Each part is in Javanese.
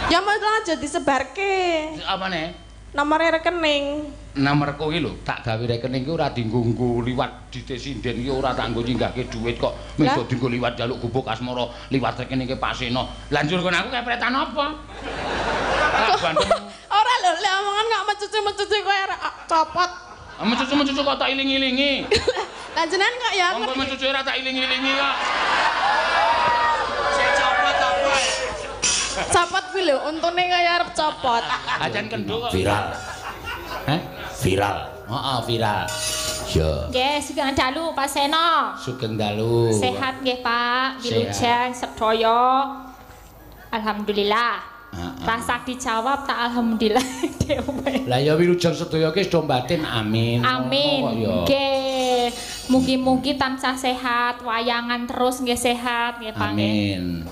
Ya malah aja disebarke. Apane? Nomor rekening. Nomorku iki lho, tak gawe rekening ki ora dienggo liwat dite sinden ki ora tak nggo nyinggahke dhuwit kok. Mengko dienggo liwat jaluk gubuk asmara liwat rekening ke Pak Seno. Lah njur kon aku kepretan apa? Ora lho, lek omongan kok mecucu-mecucu kowe copot. Mecucu-mecucu kok tak iling-ilingi. Lah jenengan kok ya ngerti. Wong mecucu ora tak iling-ilingi kok. Sing copot apa? Copot kuwi lho, untune kaya arep copot. Ajan kendo kok. Viral. Heh? Viral. Heeh, viral. Ya. Nggih, sugeng dalu Pak Seno. Sugeng dalu. Sehat nggih Pak, wilujeng sedaya. Alhamdulillah. Rasa dijawab tak alhamdulillah dhewe. Lah ya wilujeng sedaya ki sedo batin amin. Amin. Nggih. Mugi-mugi tansah sehat, wayangan terus nggih sehat nggih Pak. Amin.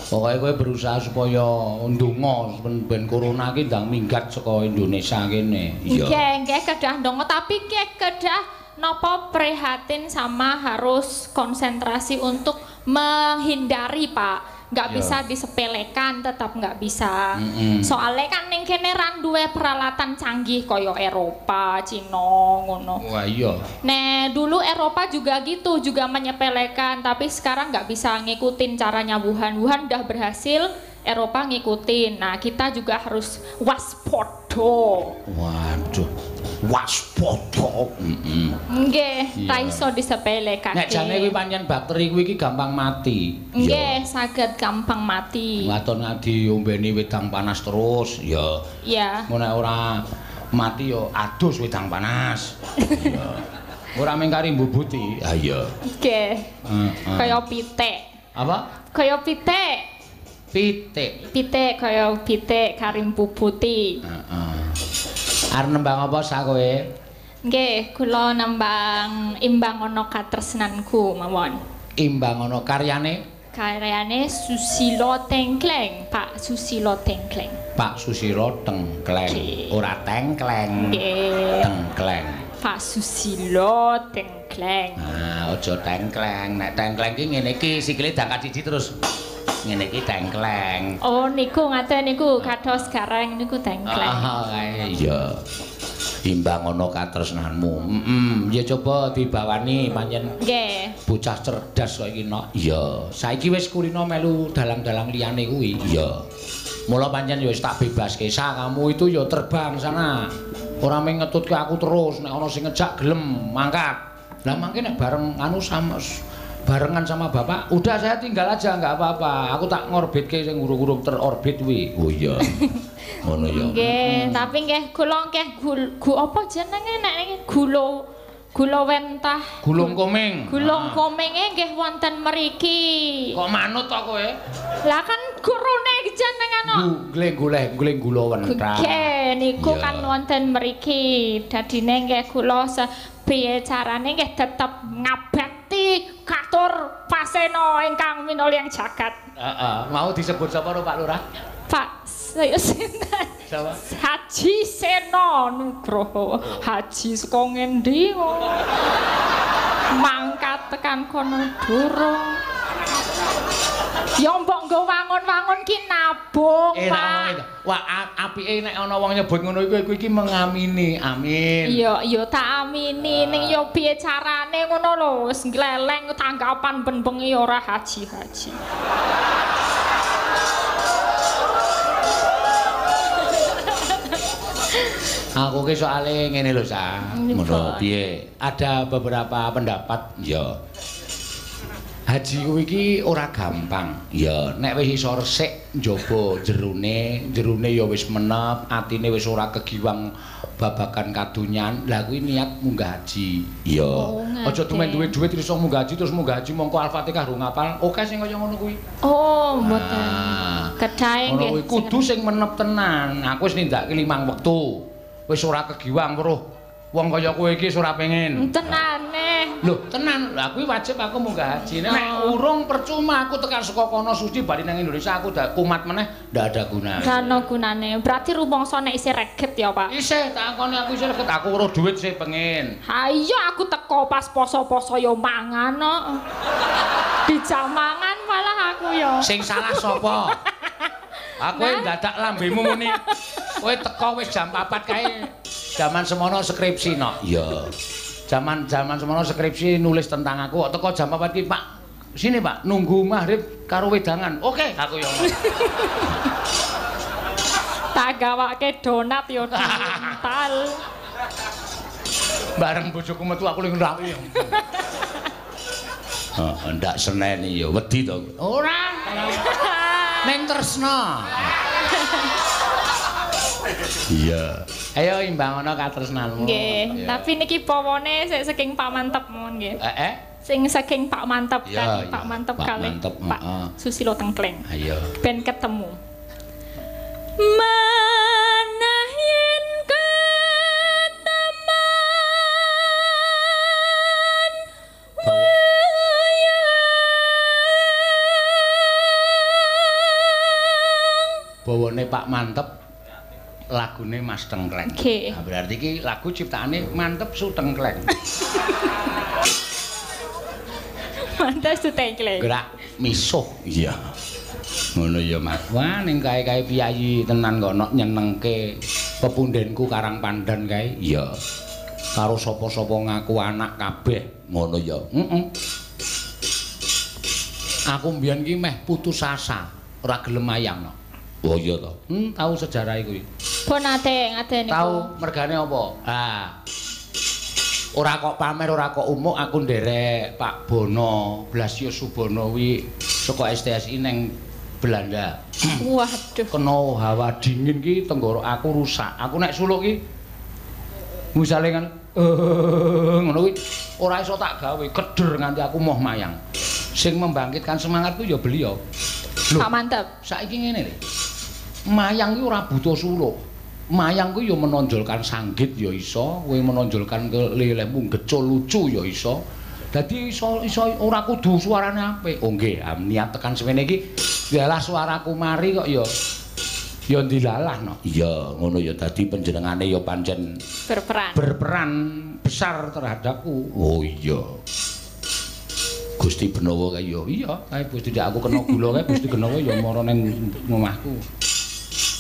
Pokoke kowe berusaha supaya ndonga ben corona ki ndang minggat saka Indonesia kene. Iya. Nggih, kedah ndonga tapi kedah napa prihatin sama harus konsentrasi untuk menghindari Pak. Nggak bisa disepelekan, tetap nggak bisa. Soalnya kan ning kene ra duwe peralatan canggih kaya Eropa, Cina ngono. Wah iya. Nah, dulu Eropa juga gitu, juga menyepelekan, tapi sekarang nggak bisa ngikutin caranya Wuhan. Wuhan udah berhasil, Eropa ngikutin. Nah, kita juga harus waspada. Waduh. Waspada. Nggih, ta iso disepelekake. Nek jane kuwi pancen bakteri kuwi iki gampang mati. Nggih, saged gampang mati. Waton diombeni wedang panas terus, ya. Iya. Mun nek ora mati ya adus wedang panas. Iya. Ora mengkari mbubuti. Ha iya. Nggih. Kaya pitik. Apa? Kaya pitik. Pitik. Pitik kaya pitik karing puputi. Heeh. Arep nembang apa sak kowe? Nggih, kula nembang imbang ana katresnanku mawon. Imbang ana karyane? Karyane Susilo Tengkleng, Pak Susilo Tengkleng. Pak Susilo Tengkleng, ora tengkleng. Nggih. Tengkleng. Pak Susilo Tengkleng. Nah, aja tengkleng. Nek tengkleng ki ngene iki sikile dangkat siji terus ngene iki tengkleng. Oh, niku ngaten niku kados gareng niku tengkleng. Kae iya. Imbang ana katresnanmu. Ya coba dibawani pancen. Nggih. Bocah cerdas kok iki nok. Iya. Saiki wis kulino melu dalang-dalang liyane kuwi. Iya. Mula pancen ya wis tak bebaske. Kamu itu ya terbang sana. Ora mung ngetutke aku terus nek ana sing ngejak gelem mangkat. Lah mangke nek bareng anu sama barengan sama bapak, udah saya tinggal aja nggak apa-apa. Aku tak ngorbitke sing urung-urung terorbit kuwi. Oh iya. Ngono ya. Nggih, tapi nggih kula nggih apa jenenge nek iki gula wentah. Gulung komeng. Gulung kominge nggih wonten mriki. Kok manut to kowe? Lah kan gurune jenengan kok. Gleng gula wentah. Nggih, niku kan wonten mriki. Dadine nggih kula piye carane nggih tetep ngabekti katur Paseno ingkang minulya jagat. Heeh, mau disebut sapa Pak Lurah? Pak saya sinten? Sapa? Haji Seno Nugroho. Haji saka ngendi ngono? Mangkat tekan kono durung. Ya mbok nggo wangun-wangun ki nabung, Pak. Wah, apike nek ana wong nyebut ngono iku iki mengamini. Amin. Iya tak amini ning yo piye carane ngono lho, wis gleleng tanggapan ben-bengi ora haji-haji. Aku ki soalé ngene lho, Sa. Ngono piye? Ada beberapa pendapat ya. Haji kuwi iki ora gampang. Ya, nek wis iso resik njaba jerone ya wis menep, atine wis ora kegiwang babagan kadonyan. Lah kuwi niat munggah haji. Ya. Aja tumen duwe duit iso munggah haji terus munggah haji mongko Al-Fatihah ro ngapal. Oke sing kaya ngono kuwi. Oh, mboten. Kedahe nggih. Kudu sing menep tenan. Aku wis nindakake 5 wektu. Wis ora kegiwang weruh wong kaya kowe iki ora pengen. Tenane. Lho, tenan. Lah kuwi wajib aku munggah haji. Nek urung percuma aku tekan saka kono suci bali nang Indonesia aku dak kumat meneh ndak ada gunane. Ndak ana gunane. Berarti rumangsa nek isih reget ya, Pak. Isih takoni aku isih reget aku weruh duit sih pengen. Ha iya aku teko pas poso-poso ya mangan kok. Dijamangan malah aku ya. Sing salah sapa? Aku dadak lambemu muni. Kowe teko wis jam 4 kae. Zaman semono skripsi no. Iya. Zaman semono skripsi nulis tentang aku kok teko jam 4 ki, Pak. Sini, Pak, nunggu maghrib karo wedangan. Oke, aku yo. Tak gawake donat yo diental. Bareng bojoku metu aku ning rawi. Ndak seneni ya wedi to. Ora. Ning tresna. Iya. Ayo imbangono katresnanmu. Nggih, tapi niki pawone sik saking Pak Mantep mon nggih. Sing saking Pak Mantep kan, Pak Mantep kalih Pak Susilo Tengkleng. Ayo. Ben ketemu. Manah yen keteman bawane Pak Mantep lagune Mas Tengkleng. Okay. Nah, berarti iki lagu ciptaane Mantep Su Tengkleng. Mantep Su Tengkleng. Gerak misuh. Iya. Ngono ya, Mas. Wah, ning kae-kae piyayi tenan kok nek nyenengke pepundhenku Karang Pandan kae. Iya. Karo sapa-sapa ngaku anak kabeh. Ngono ya. Aku mbiyen ki meh putus asa, ora gelem ayang no. Oh iya to. Tahu sejarah iku. Pun ngadeni. Tahu mergane apa? Ora kok pamer, ora kok umuk, aku nderek Pak Bono, Blasio Subono wi saka STSI ning Belanda. Waduh. Kena hawa dingin ki tenggorok aku rusak. Aku nek suluk ki misale kan ngono kuwi ora iso tak gawe, keder nganti aku moh mayang. Sing membangkitkan semangatku ya beliau. Pak Mantep. Saiki ngene lho. Mayang ki ora butuh suluk. Mayang ku ya menonjolkan sanggit ya iso, kowe menonjolkan kelelemu gecul lucu ya iso. Dadi iso ora kudu suarane apik. Oh nggih, niat tekan semene iki dalah suaraku mari kok ya dilalah no. Iya, ngono ya dadi panjenengane ya pancen berperan besar terhadapku. Oh iya. Gusti Benowo kae ya iya, kae Gusti aku kena gula kae Gusti Benowo ya mara ning omahku.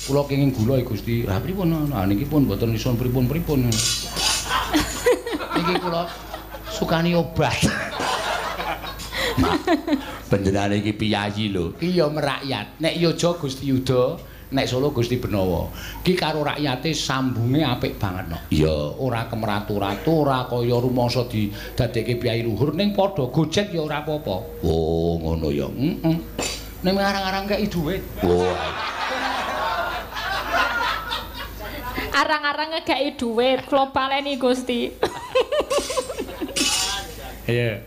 Kula kenging gula Gusti. Lah pripun? Nah niki pun mboten ison pripun-pripun. Niki kula sukani obat. Panjenengane iki piyayi lho. Ki ya merakyat. Nek Yoja Gusti Yuda, nek Solo Gusti Benowo. Ki karo rakyate sambunge apik banget no. Iya, ora kemratu-ratu, ora kaya rumangsa didadekke piyayi luhur ning padha gojek ya ora apa-apa. Oh, ngono ya. Ning arang-arang kei dhuwit. Oh. Arang-arang ngekei dhuwit, kula paleni Gusti. Iya.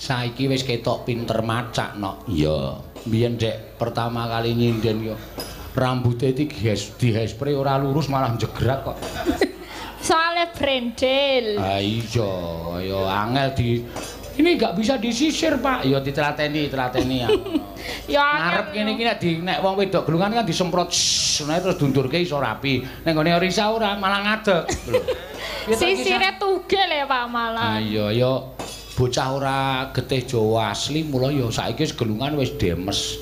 Saiki wis ketok pinter macak nok. Iya. Biyen Dek pertama kali nyinden yo rambute iki dihespray ora lurus malah jegrak kok. Soale brendel. Ah iya, ya angel ini enggak bisa disisir, Pak. Ya ditrateni ya. Ya ngarep kene iki nek wong wedok glungan kan disemprot terus dundurke iso rapi. Nek nggone Risa ora malah ngadeg. Sisire tugel ya Pak malah. Ah iya ya bocah ora getih Jawa asli mula ya saiki wis gelungan wis demes.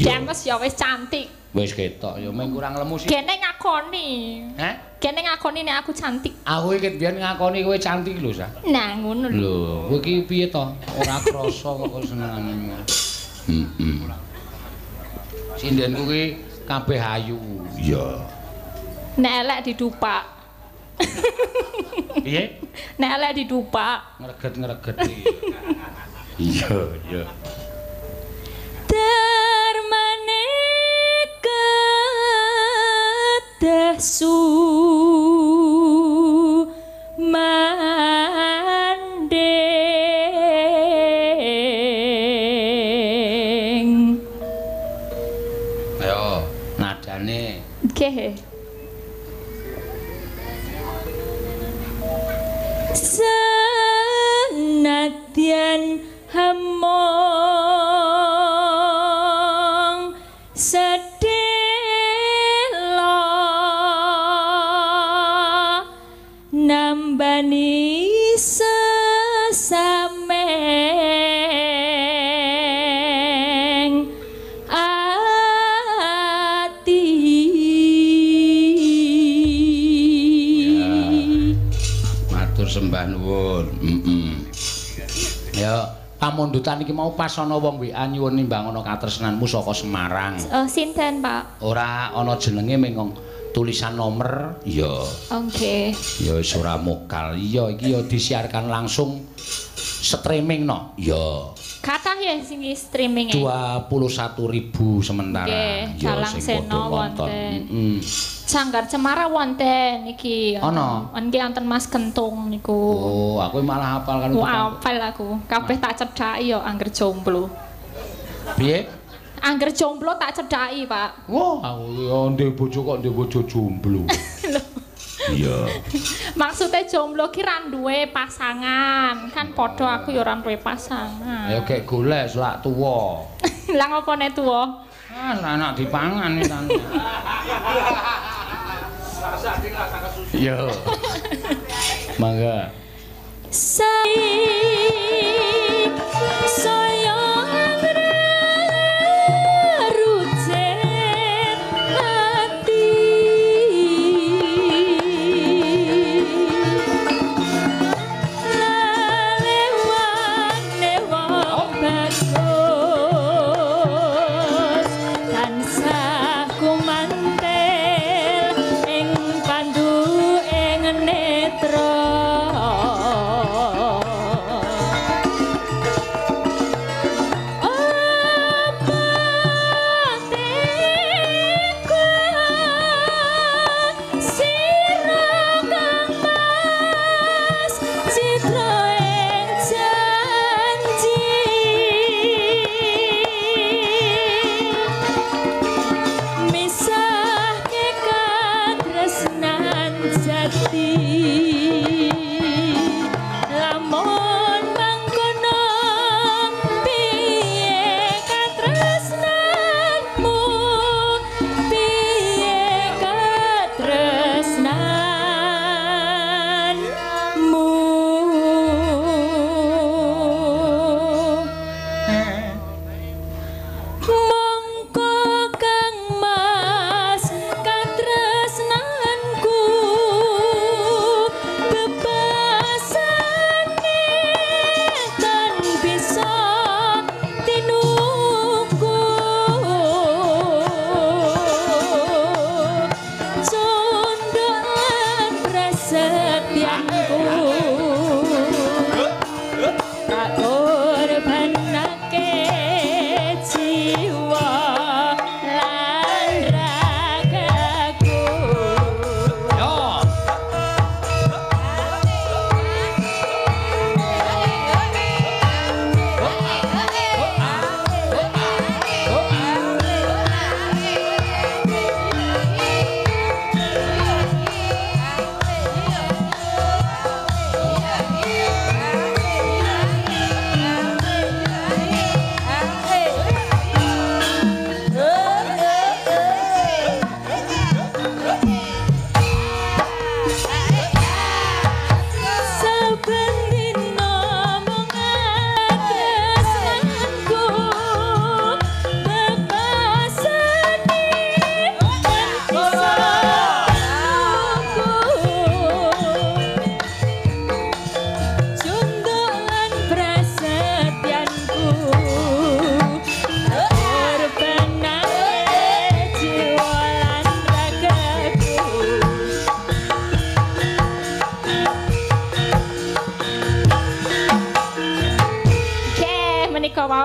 Demes ya wis cantik. Wis ketok ya mung kurang lemu sih. Kene ngakoni. Hah? Kene ngakoni nek aku cantik. Aku iki biyen ngakoni kowe cantik lho, Sa. Nah, ngono lho. Lho, kowe iki piye to? Ora krasa kok senengane. Sindenku ki kabeh ayu. Iya. Nek elek didupak. Piye? Nek elek didupak. Ngreget-ngreget iki. Iya, iya. jane. Nggih. Senadyan hamong sedelo nambani sesameng ati. Matur sembah nuwun. Ya, pamundutan iki mau pas ana wong WA nyuwun nimbang ana katresnanmu saka Semarang. Sinten, Pak? Ora ana jenenge mengko tulisan nomor ya. Oke. Ya wis ora mokal. Iya iki ya disiarkan langsung streaming no. Ya. Kathah ya sing streaming 21.000 sementara. Nggih, Calang Sena wonten. Sanggar Cemara wonten iki. Ana. Nggih wonten Mas Gentung niku. Oh, aku malah hafal kan. Hafal aku. Kabeh tak cedhaki ya angger jomblo. Piye? Angger jomblo tak cedhaki, Pak. Wah, aku ya ndek bojo kok ndek bojo jomblo. Iya. Maksudnya jomblo ki ra duwe pasangan. Kan padha aku ya ora duwe pasangan. Ayo gek golek selak tuwa. Lah ngopone tuwa? Ah, anak dipangan iki kan. Yo. Mangga. Saya rujet hati lewat bagus tansah kumantel ing pandu ing netra.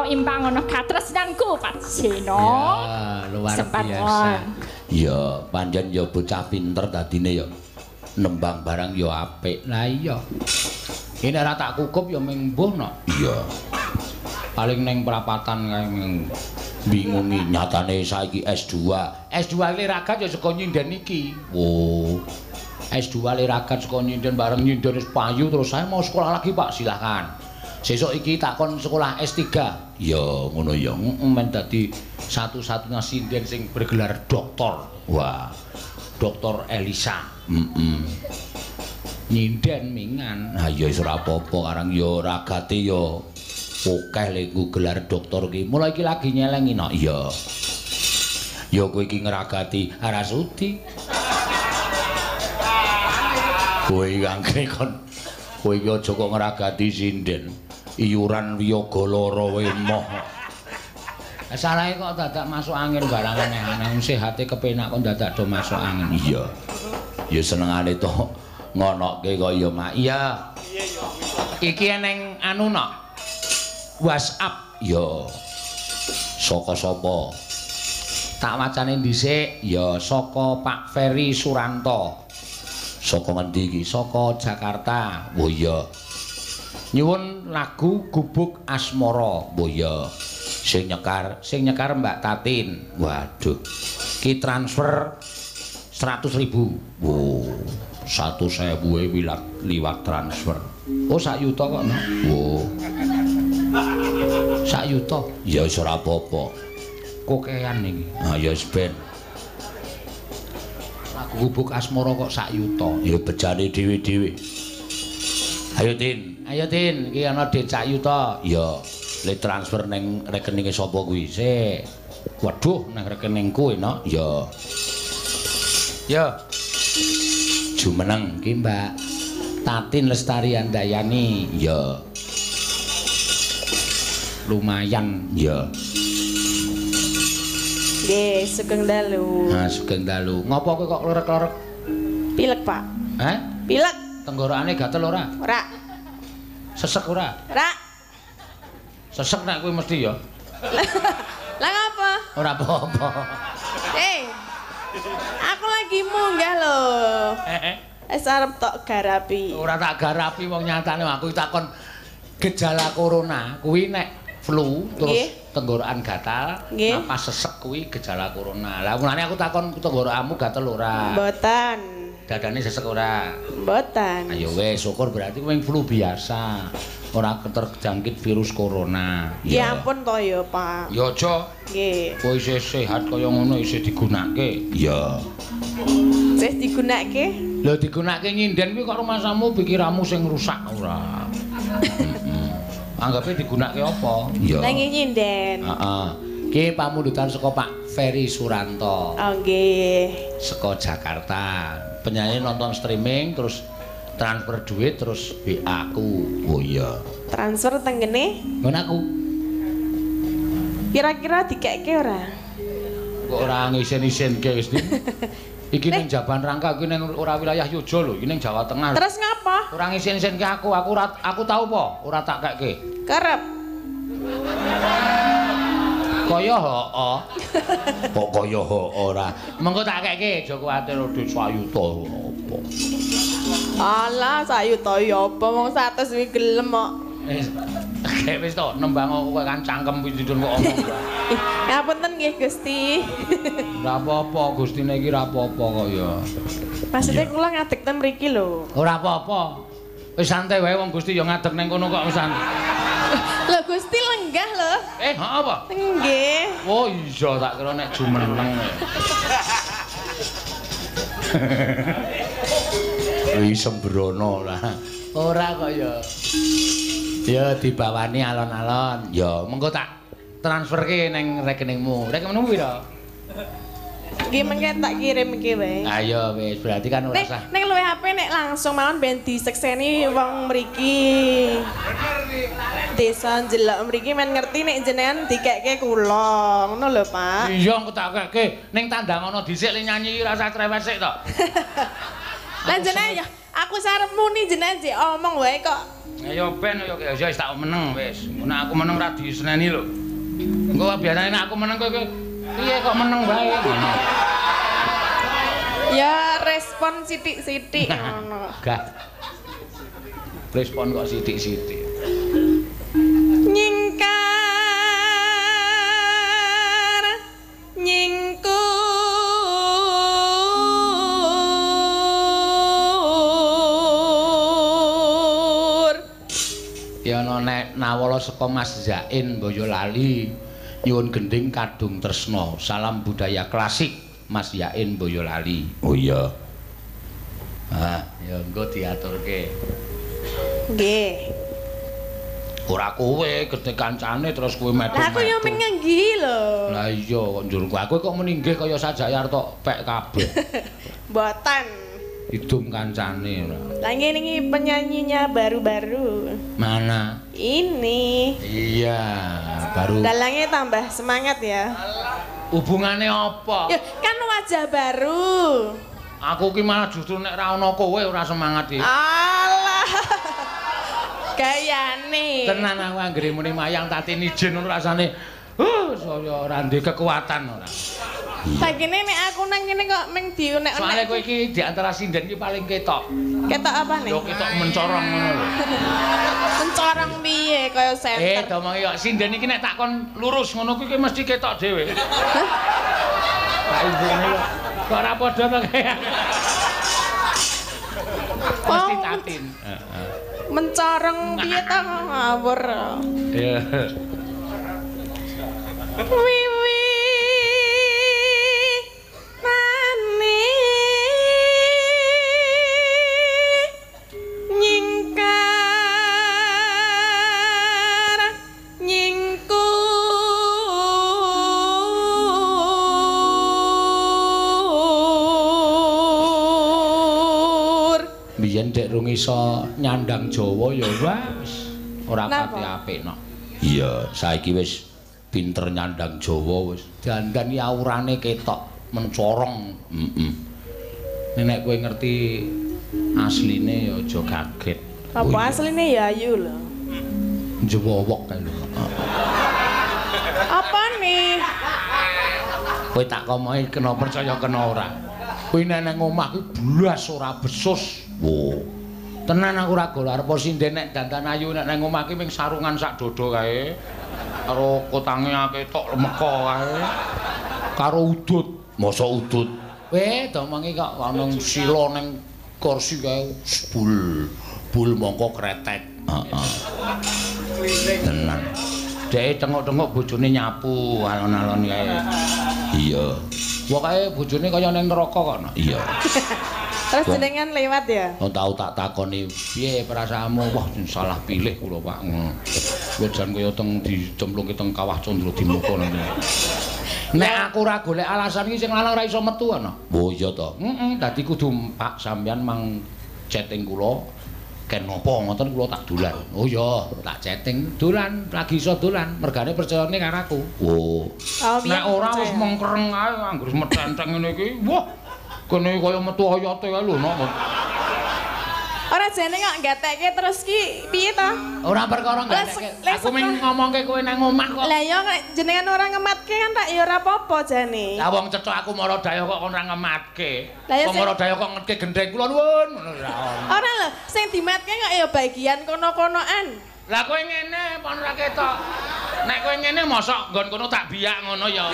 Impang ono katresnanku Pak Seno. Ya, luar biasa. Ya, pancen ya bocah pinter dadine ya nembang barang ya apik. Lah iya. Ini ora tak kukup ya ming mbuh no. Iya. Paling ning perapatan kae ming bingungi nyatane saiki S2. S2 liragat ya saka nyinden iki. Oh. S2 liragat saka nyinden bareng nyinden wis payu terus saya mau sekolah lagi Pak, silakan. Sesuk iki takon sekolah S3. Ya ngono ya. Men dadi satu-satunya sinden sing bergelar doktor. Wah. Doktor Elisa. Nyinden mingan. Ha ya wis ora apa-apa karang ya ragate ya akeh lek gelar doktor ki. Mulai iki lagi nyelengi no. Iya. Ya kowe iki ngragati Arasudi. Kowe angke kon kowe iki aja kok ngragati sinden. Iuran wiyaga lara wae moh. Salahe kok dadak masuk angin barang aneh-aneh. Sehate kepenak kok dadak do masuk angin. Iya. Ya senengane to ngonoke kok ya Mak. Iya. Iki eneng anu nok. WhatsApp ya saka sapa tak wacane dhisik ya saka Pak Ferry Suranto saka ngendi iki saka Jakarta oh ya nyuwun lagu Gubuk Asmara oh ya sing nyekar Mbak Tatin waduh ki transfer 100.000 oh 100.000 liwat transfer oh 1 yuta kok no oh 1 yuta ya wis ora apa-apa kokean iki ha ya wis ben lagu Gubuk Asmara kok 1 yuta ya bejane dhewe-dhewe ayo Tin iki ana dhuwit 1 yuta ya le transfer ning rekeninge sapa kuwi sik waduh nang rekeningku no ya jumeneng ki Mbak Tatin Lestari Andayani ya lumayan ya Nggih, sugeng dalu. Nah, sugeng dalu. Ngopo kowe kok lorek-lorek? Pilek, Pak. Hah? Pilek. Tenggorokane gatel ora? Ora. Sesek ora? Ora. Sesek nek kowe mesti ya. Lah ngapa? Ora apa-apa. Aku lagi munggah lho. Wis arep tok garapi. Ora tak garapi wong nyatane aku takon gejala corona kuwi nek flu terus tenggorokan gatal, napas sesek kuwi gejala corona. Lah mulane aku takon tenggorokanmu gatel ora? Mboten. Dadane sesek ora? Mboten. Ayo wis syukur berarti kowe flu biasa. Ora terjangkit virus corona. Ya ampun to ya, Pak. Ya aja. Nggih. Kowe isih sehat kaya ngono isih digunakake. Ya. Wis digunakake? Lho digunakake nyinden kuwi kok rumasamu pikiranmu sing rusak ora. Anggape digunakake apa? Ya. Nang nyinden. Heeh. Ki pamundutan saka Pak Ferry Suranto. Oh nggih. Saka Jakarta. Penyanyi nonton streaming terus transfer duit terus WA aku. Oh iya. Transfer teng kene? Ngono aku. Kira-kira dikeke ora? Kok ora ngisen-isenke wis iki ning Jaban Rangka iki ning ora wilayah Yojo lho, iki ning Jawa Tengah. Terus ngapa? Ora ngisen-isenke aku tahu apa? Ora tak keke. Kerep. Kaya hoo. Kok kaya hoo ora. Mengko tak keke aja kuwatir dhuwit 1 yuta apa. Alah, 1 yuta ya apa wong 100 kuwi gelem kok. Wis to nembang kowe kan cangkem pindhun kok omong. Ngapunten nggih Gusti. Ora apa-apa Gustine iki ora apa-apa kok ya. Maksudnya kula ngadeg ten mriki lho. Ora apa-apa. Wis santai wae wong Gusti ya ngadeg ning kono kok wis santai. Lho Gusti lenggah lho. Apa? Nggih. Oh iya tak kira nek jumeneng. Wis sembrono lah. Ora kok ya. Ya dibawani alon-alon. Ya mengko tak transferke ning rekeningmu. Rekeningmu piro? Nggih mengke tak kirim iki wae. Ayo wis berarti kan ora usah. Nek luwih HP nek langsung mawon ben disekseni wong mriki. Desa njelok mriki men ngerti nek jenengan dikekke kula. Ngono lho, Pak. Iya engko tak kekke ning tandang ana dhisik le nyanyi rasa cerewet sik to. Lah jenengan ya aku sarep muni jenengan jek omong wae kok. Ayo ben yo wis tak meneng wis. Nek aku meneng ra diseneni lho. Engko biasane nek aku meneng kowe piye kok meneng wae ngono. Ya respon sithik-sithik ngono. Gak. Respon kok sithik-sithik. Ya ana nek nawala saka Mas Zain Boyolali nyuwun gending kadung tresna. Salam budaya klasik Mas Yain Boyolali. Oh iya. Ah, ya engko diaturke. Nggih. Ora kowe gedhe kancane terus kowe metu. Lah aku yo mengenggi lho. Lah iya kok njur aku kok meninggih kaya sajayar tok pek kabeh. Mboten. Idum kancane ora. Lah ngene penyanyinya baru-baru. Mana? Ini. Iya, baru. Dalangnya tambah semangat ya. Hubungane apa? Ya, kan wajah baru. Aku ki malah justru nek ra ana kowe ora semangat iki. Alah. Gayane. Tenan aku anggere muni mayang tatini jin ngono rasane. Saya ora ndek kekuatan ora. Sakjane nek aku nang kene kok meng diunek. Soale kowe iki di antara sinden iki paling ketok. Ketok apa nih? Yo ketok mencorong ngono lho. Mencorong piye kaya senter. Domongi kok sinden iki nek tak kon lurus ngono kuwi mesti ketok dhewe. Tak ibune kok ora padha to kae. Mesti tatin. Heeh. Mencorong piye ta ngawur. Iya. Wiwi nani nyingkar nyingkur Biyen dek rung iso nyandang Jawa ya wis ora pati apik no. Iya, saiki wis pinter nyandang Jawa wis. Dandan ya aurane ketok mencorong. Nek kowe ngerti asline ya aja kaget. apa asline ya ayu lho. Jewowok kae lho. Apa nih? Kowe tak komohi kena percaya kena ora. Kowe nek nang omah kuwi blas ora besus. Wo. Tenan aku ora gol arep sinden nek dandan ayu nek nang omah ki ming sarungan sak dodo kae. Karo kotange ketok lemeko kae. Karo udut, mosok udut. Domongi kok ana sila ning kursi kae bul mongko kretek. Heeh. Tenan. Dhek tengok-tengok bojone nyapu alon-alon kae. Iya. Pokoke bojone kaya ning neraka kok. Iya. Terus jenengan lewat ya? Oh tau tak takoni, piye perasaanmu? Wah, salah pilih kula Pak. Wedan kaya teng dicemplungke teng kawah Candra Dimuka nanti. Nek aku ora golek alasan iki sing lanang ora iso metu ana. Oh iya to. Dadi kudu Pak sampean mang chatting kula. Ken napa ngoten kula tak dolan. Oh iya, tak chatting dolan, lagi iso dolan. Mergane percayane karo aku. Oh. Nek ora wis mengkereng ae anggur metenteng ngene iki. Wah. Kene kaya metu hayate kae lho, Nok. Ora jane kok gatekke terus ki piye to? Ora perkara gatekke. Aku mung ngomongke kowe nang omah kok. Lah ya jenengan ora ngematke kan tak ya ora apa-apa jane. Lah wong cecok aku mara daya kok ora ngematke. Wong mara daya kok ngetke gendeng kula nuwun ngono ora ono. Ora lho, sing dimatke kok ya bagian kono-konoan. Lah kowe ngene pon ora ketok. Nek kowe ngene mosok nggon kono tak biyak ngono ya.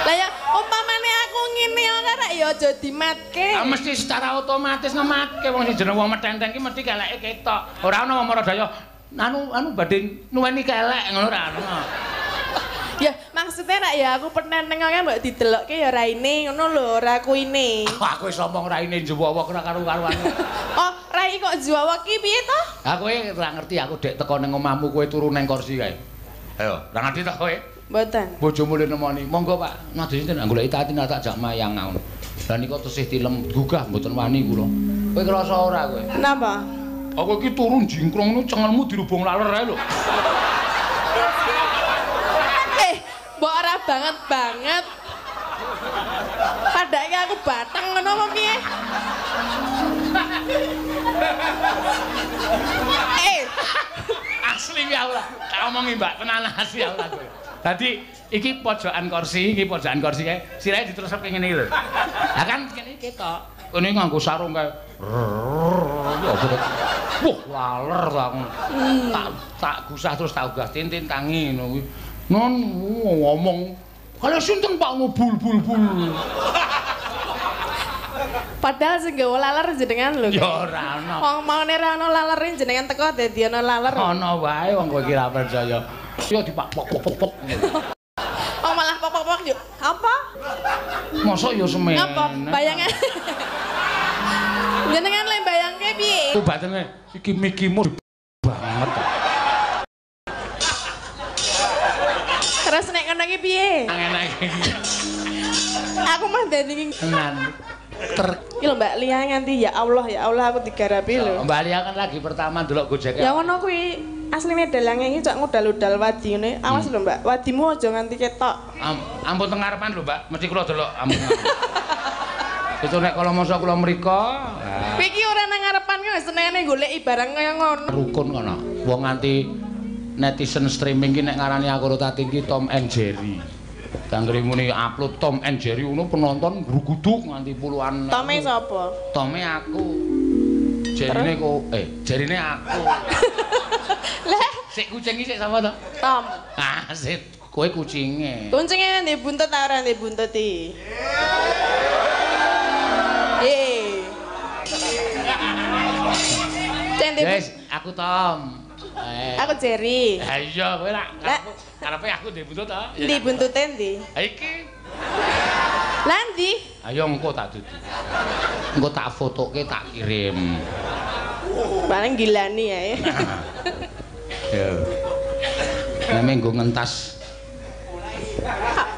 Lah ya umpamane aku ngene ora ya aja dimatke. Mesti secara otomatis ngematke wong sing jeneng wong metenteng ki mesti keleke ketok. Ora ono wong maradaya anu badhe nuweni kelek ngono ora ono. Ya maksudnya rak ya aku penenteng kok mbok didelokke ya raine ngono lho, ora kuine. Aku wis omong raine jewowok ora karo-karuan. Oh, rai kok jewowok ki piye to? Ha kowe ora ngerti aku dek teko ning omahmu kowe turu ning kursi kae. Ayo, ora ngerti to kowe? Mboten. Bojomu le nemoni. Monggo Pak, nadine goleki tatin tak jak mayang ngono. Lah niku tesih tilem gugah mboten wani kula. Kowe krasa ora kowe? Kenapa? Aku iki turun jingkrong niku cengelmu dirubung laler ae lho. Mbok ora banget. Padahal aku batang ngono apa piye? Asli ya Allah. Tak omongi Mbak, tenan asli ya Allah kowe. Dadi iki pojokan kursi kae, sirahe diterusake ngene iki lho. Lah kan kene ketok. Kene nganggo sarung kae. Wah, laler tak gusah terus tak ugas tintin tangi ngono kuwi. Non ngomong. Kalau sinten Pak bul. Padahal sing nggawa laler jenengan lho. Ya ora ana. Wong maune ra ana lalere jenengan teko dadi ana laler. Ana wae wong kowe iki ra percaya. Ya dipak-pok-pok-pok. Oh malah pok-pok yo. Apa? Mosok ya semen. Apa? Bayangan. Jenengan le bayangke piye? Ku batene iki mikimu banget. Terus nek ngono iki piye? Enak iki. Aku mah dadi Tenan. iki lho Mbak Lia nganti ya Allah aku digarapi lho. Mbak Lia kan lagi pertama ndelok Gojek. Ya ngono kuwi asline dalange iki cok ngudal-udal wadi ngene. Awas lho Mbak, wadimu aja nganti ketok. Ampun teng ngarepan lho Mbak, mesti kula delok ampun. Itu nek kala masa kula mriko. Kowe iki ora nang ngarepan kok senene goleki barang kaya ngono. Rukun kono. Wong nganti netizen streaming ki nek ngarani aku Rotati ki Tom and Jerry. Tanggere muni upload Tom and Jerry ngono penonton gruguduk nganti puluhan. Tome sapa? Tome aku. Jerine kok jarine aku. Lah, Sik kucing iki sik sapa to? Tom. Ah, sik kowe kucinge. Kucinge ndek buntut ta ora ndek buntut iki? Guys, aku Tom. Aku Jerry. Ha iya, kowe lak karepe aku ndek buntut to? Ndi buntute ndi? Ha iki. Lah ndi? Ayo engko tak dudu. Engko tak fotoke tak kirim. Paling gilani ae. Ya. Neme nggo ngentas.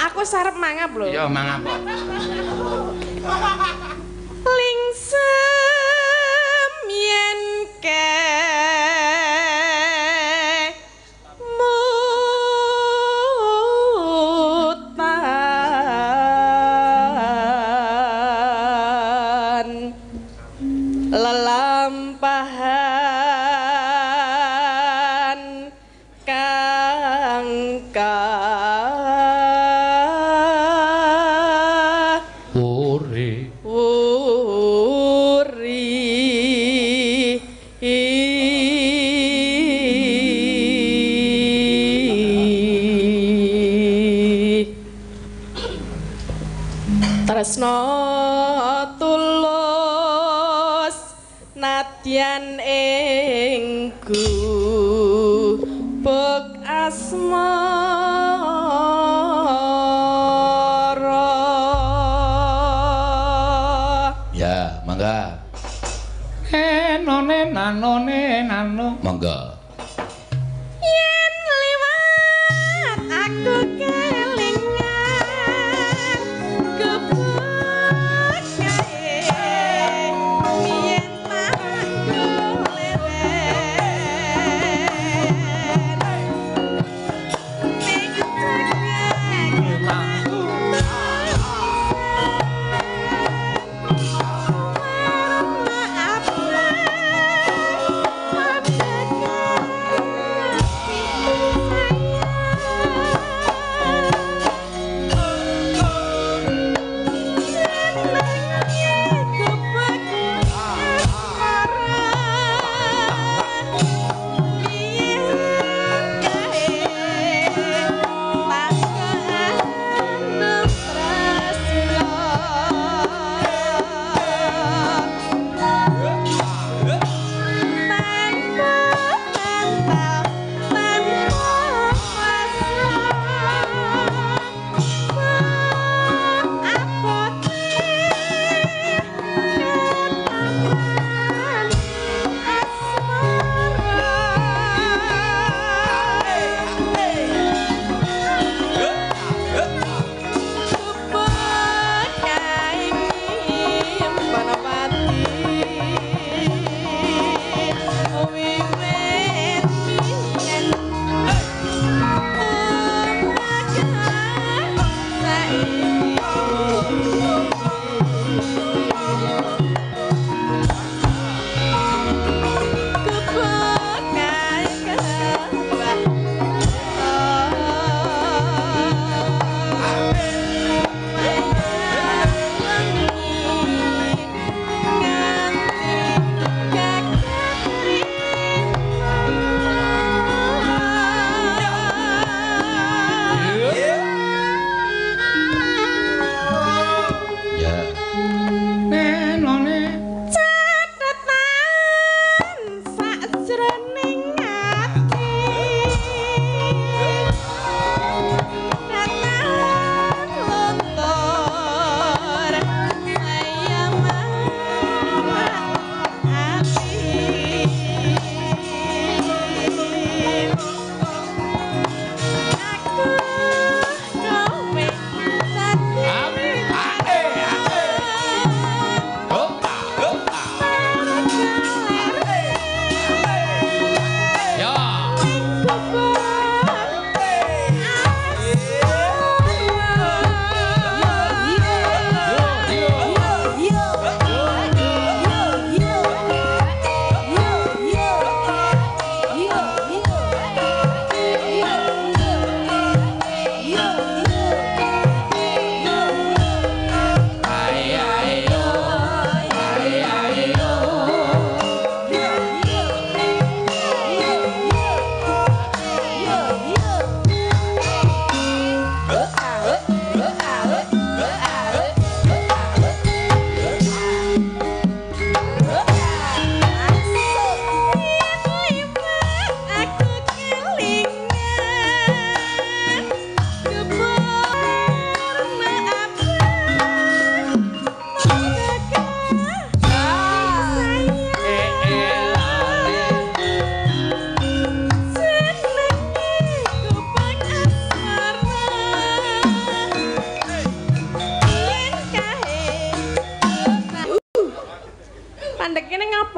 Aku sarep mangap lho. Iya, mangap. Lingsem yen ke mutan lelampahan kang tresno tulus nadyan ing gubuk asmara. Ya, mangga. None nanone nano. Mangga. Yen liwat aku kelingan gebuk kae yen aku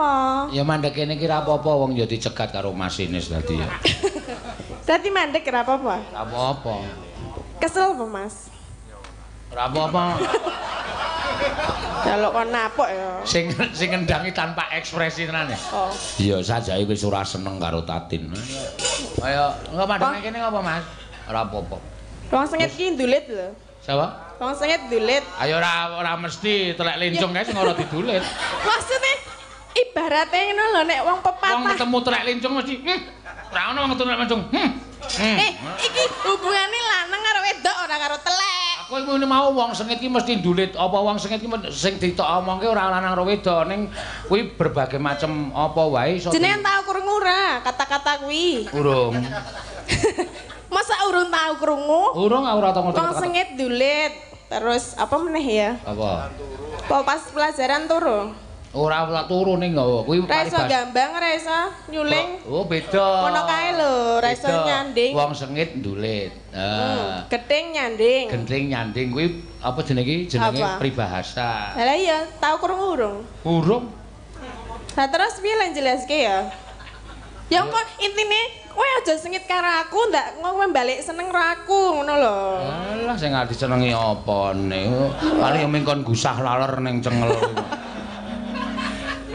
apa? Ya mandek kene iki ra apa-apa wong ya dicegat karo masinis dadi ya. Dadi mandek ora apa-apa. Ra apa-apa. Kesel apa, Mas? Ora apa-apa. Jaluk kon napuk ya. Sing ngendangi tanpa ekspresi tenan ya. Oh. Iya sajake wis ora seneng karo Tatin. Kaya enggak mandek kene apa, Mas? Ora apa-apa. Wong sengit ki ndulit lho. Sapa? Wong sengit ndulit. Ayo ora mesti telek lencung kae sing ora didulit. Maksudnya ibaratnya ngono lho nek wong pepatah. Wong ketemu telek lencung mesti ora ono wong ketemu telek lencung. Iki hubungane lanang karo wedok ora karo telek. Aku ngene mau wong sengit ki mesti ndulit. Apa wong sengit ki sing ditok omongke ora lanang karo wedok ning kuwi berbagai macam apa wae iso. Jenengan tau krungu ora kata-kata kuwi? Urung. Masa urung tau krungu? Urung aku ora tau ngerti. Wong sengit ndulit. Terus apa meneh ya? Apa? Pas pelajaran turu. Ora turu ning kuwi Ra iso gambang, ra iso nyuling. Oh, beda. Ngono kae lho, ra iso nyanding. Wong sengit ndulit. Gething nyanding. Genting nyanding kuwi apa jenenge iki? Jenenge pribahasa. Lah iya, tau krungu urung? Urung. Lah terus piye lan jelaske ya? Ya kok intine kowe aja sengit karo aku, ndak kowe balik seneng karo aku, ngono lho. Alah sing ati senengi apane? Paling mengkon gusah laler ning cengel.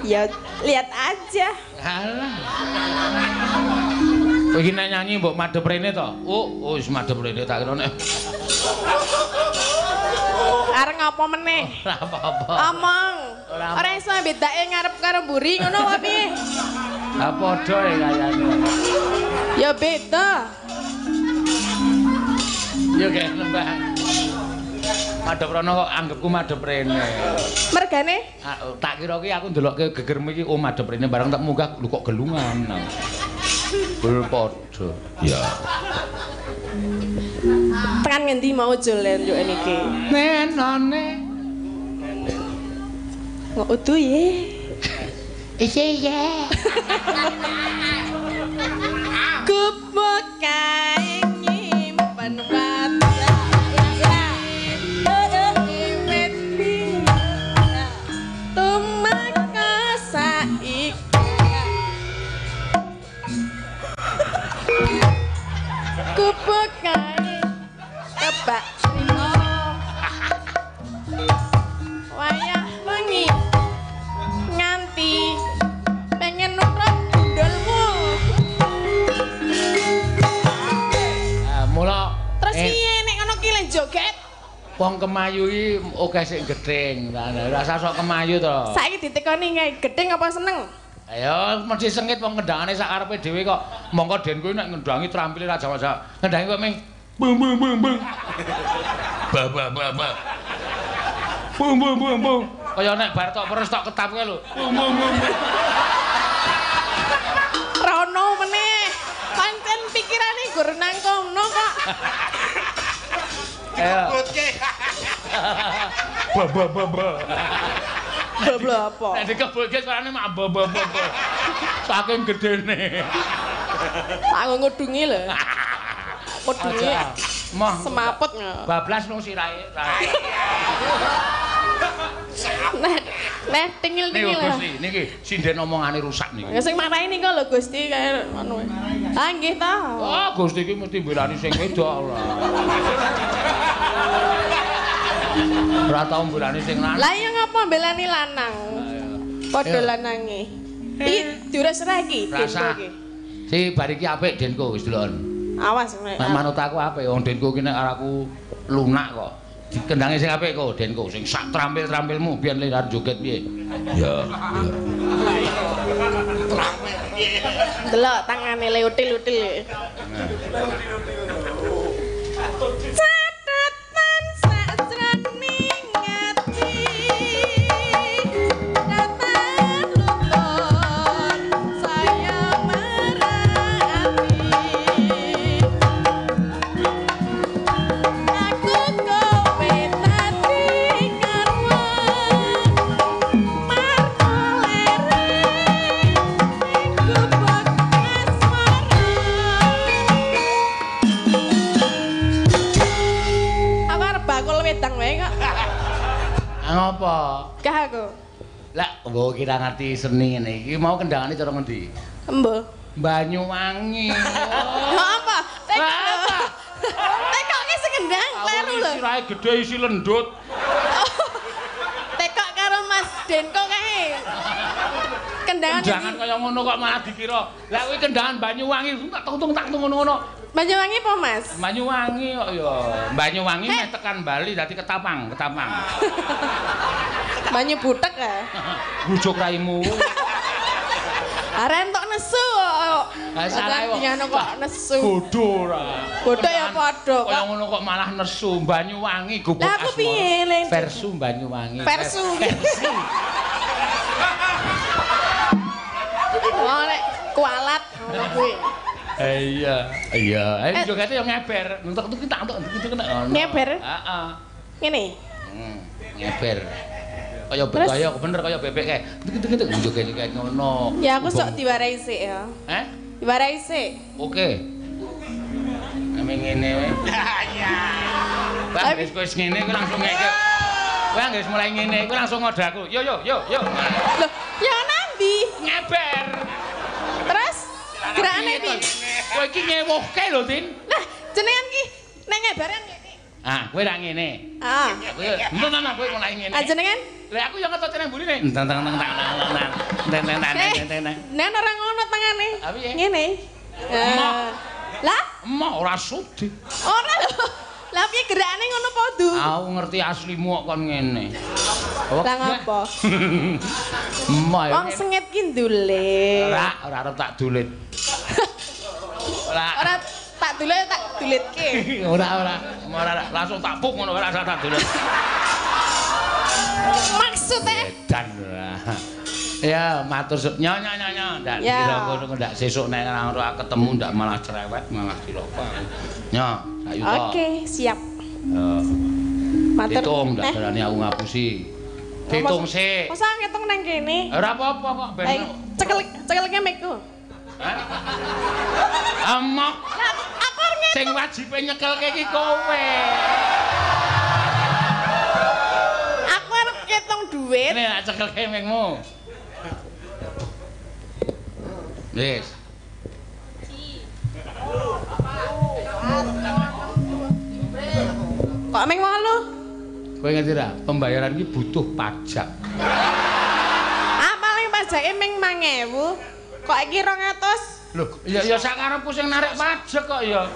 Ya lihat aja. Alah. Kowe iki nek nyanyi mbok madhep rene to? Oh, wis madhep rene tak kira nek. Areng apa meneh? Ora apa-apa. Omong. Ora iso bedake ngarep karo mburi ngono wae piye? Ha padha ya kayane. Ya beda. Ya kayak lembah. Madhep rono kok anggapku madhep rene. Mergane? Tak kira ki aku ndelokke gegermu iki oh madhep rene bareng tak munggah lho kok gelungan. Bel padha. Ya. Tekan ngendi mau jolen yo niki? Nenone. Kok udu ye? Iya. Kupuk kae nyimpen watu. Kupuk kae kebak rino wayah wengi nganti pengen nurut gundulmu. Mula Terus piye nek ngono ki le joget? wong kemayu iki akeh sing gething. Rasa sok kemayu to. Saiki ditekoni kae gedeng apa seneng? Ayo mesti sengit wong ngendhangane sak karepe dhewe kok. Mongko den kowe nek ngendhangi trampile ra jawab-jawab. Ngendhangi kok ming bung bung bung bung. Ba ba ba ba. Bung bung bung bung. Kaya nek bar tok peres tok ketap kowe lho. Bung bung bung. Rono meneh. Pancen pikirane gur nang kono kok. Ayo. Ba ba ba ba. Blabla apa? Nek dikebulke suarane mak ba ba ba. Saking gedene. Tak ngudungi lho. Ngudungi. Moh Semaput. bablas nang sirahe. Nah, tingil-tingil. Gusti, niki sinden omongane rusak niki. Ya sing marahi nika lho Gusti kaya ngono. Ah nggih ta. Oh, Gusti iki mesti mbelani sing wedok ora. Ora tau mbelani sing lanang. Lah ya ngapa mbelani lanang? Padha lanange. Iki diures ra iki. Rasa. Si bar iki apik Denko wis delon. Awas nek. Manut aku apik wong Denko ki nek aku lunak kok. Dikendangi sing apik kok Denko sing sak trampil-trampilmu biyen lirar joget piye. Ya. Delok tangane leutil-util. Catatan sajroning ati. Datang lupon saya merati. Aku kowe tadi karwa markolere gubuk asmara. Aku arep bakul wedang wae kok. Ngapa? Gah aku. Lah, mbok kira ngerti seni ngene iki mau kendangane cara ngendi? Embo. Banyuwangi. Apa? Apa? Tekok ki segendang kleru lho. Sirahe gedhe isi lendut. Tekok karo Mas Denko kae. Kendangan Jangan kaya ngono kok malah dikira. Lah kuwi kendangan Banyuwangi tak tung ngono-ngono. Banyuwangi apa Mas? Banyuwangi kok ya. Banyuwangi meh tekan Bali dadi ketapang. Banyu butek ya? Bujuk raimu. Aren tok nesu. Salah kok nesu. Bodho ora. Bodho ya padha kok. Kaya ngono kok malah nesu Banyuwangi gubuk Lah aku piye Len? Versu Banyuwangi. Versu. Oh nek kualat ngono kuwi. Iya. Ayo jogate yo ngeber. Entuk tak kena. Ngeber? Heeh. Ngene. Ngeber. Kaya bener kaya bebek kae. Joget kayak ngono. Ya aku sok diwarai sik ya. Diwarai sik. Oke. Ame ngene wae. Ya. Bang wis ngene kowe langsung ngeke. Bang wis mulai ngene kowe langsung ngodaku. Yo. Loh, ya nanti Ngeber. terus gerakane piye? Kowe iki ngewohke lho, Tin. Lah, jenengan ki nek ngebaran ngene. Ah, kowe ra ngene. Ah. Kowe kowe mulai ngene. Ah jenengan? Lah aku yo ngetotene mburine. Teng. Nek ora ngono tangane. Ah, piye? Ngene. Lah, Emah ora sudi. ora lho. Lah piye gerakane ngono podo? Aku ngerti aslimu kok kon ngene. Lah ngapa? Emah ya. Wong sengit ki ndulit. Ora arep tak dulit. Ora tak dulitke. Ora langsung tak puk ngono ora tak dulit. Maksudnya Dan ya matur nyonya ndak kira ngono ndak sesuk nek ora ketemu ndak malah cerewet malah dilopa. Nyo, sayu to. Oke, siap. Matur. Hitung ndak berani aku ngapusi. Hitung sik. Masa ngitung nang kene? Ora apa-apa kok ben. Cekelke mikku. Amok. Aku ngitung. Sing wajibe nyekelke iki kowe. Aku arep ngitung duit. Ini nak cekelke mikmu. Wis. Kok ming 8? Kowe ngerti ra? Pembayaran iki butuh pajak. Paling pajake ming 5.000. Kok iki 200? Loh, ya sak karepku sing narik pajak kok ya.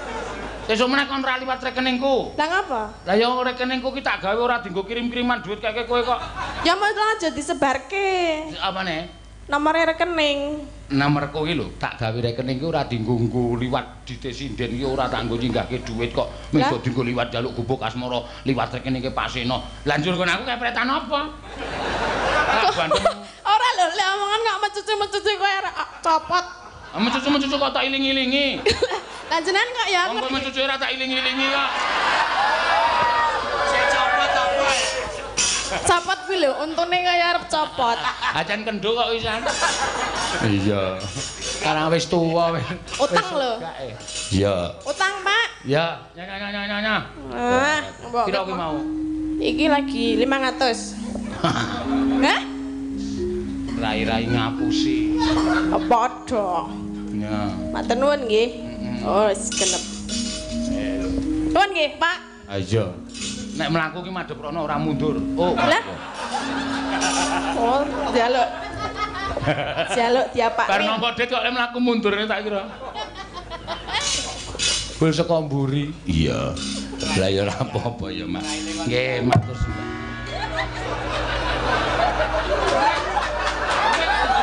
Sesuk meneh kon ora liwat rekeningku. Lah ngapa? Lah ya rekeningku ki tak gawe ora dienggo kirim-kiriman duit kaya kowe kok. Ya malah aja disebarke. Apane? Nomornya rekening. Nomorku ki lho, tak gawe rekening ki ora dienggo liwat dite sinden ki ora tak nggo nyinggahke duit kok. Mengko dienggo liwat jaluk gubuk asmara liwat rekening Pak Seno. Lah njur kon aku kepretan apa? Ora lho, lek omongan kok mecucu-mecucu kowe copot. Mecucu kok tak iling-ilingi. Lah jenengan kok ya Wong kowe mecucu ora tak iling-ilingi kok. Copot kuwi lho, untune kaya arep copot. Acan kendo kok wisan. Iya. Karang wis tuwa wis. Utang lho. Iya. Utang, Pak. Ya, nya. Mbok. Kira kuwi mau. Iki lagi 500. Hah? Rai-rai ngapusi. Padha. Ya. Matur nuwun nggih. Oh, wis genep. Nuwun nggih, Pak. Ayo. Nek mlaku ki madhep rono ora mundur. Oh. Lah. Oh, jaluk. Jaluk diapakne. Bar nampa det kok lek mlaku mundur tak kira. Bul saka mburi. Iya. Lah ya ora apa-apa ya, Mas. Nggih, matur suwun.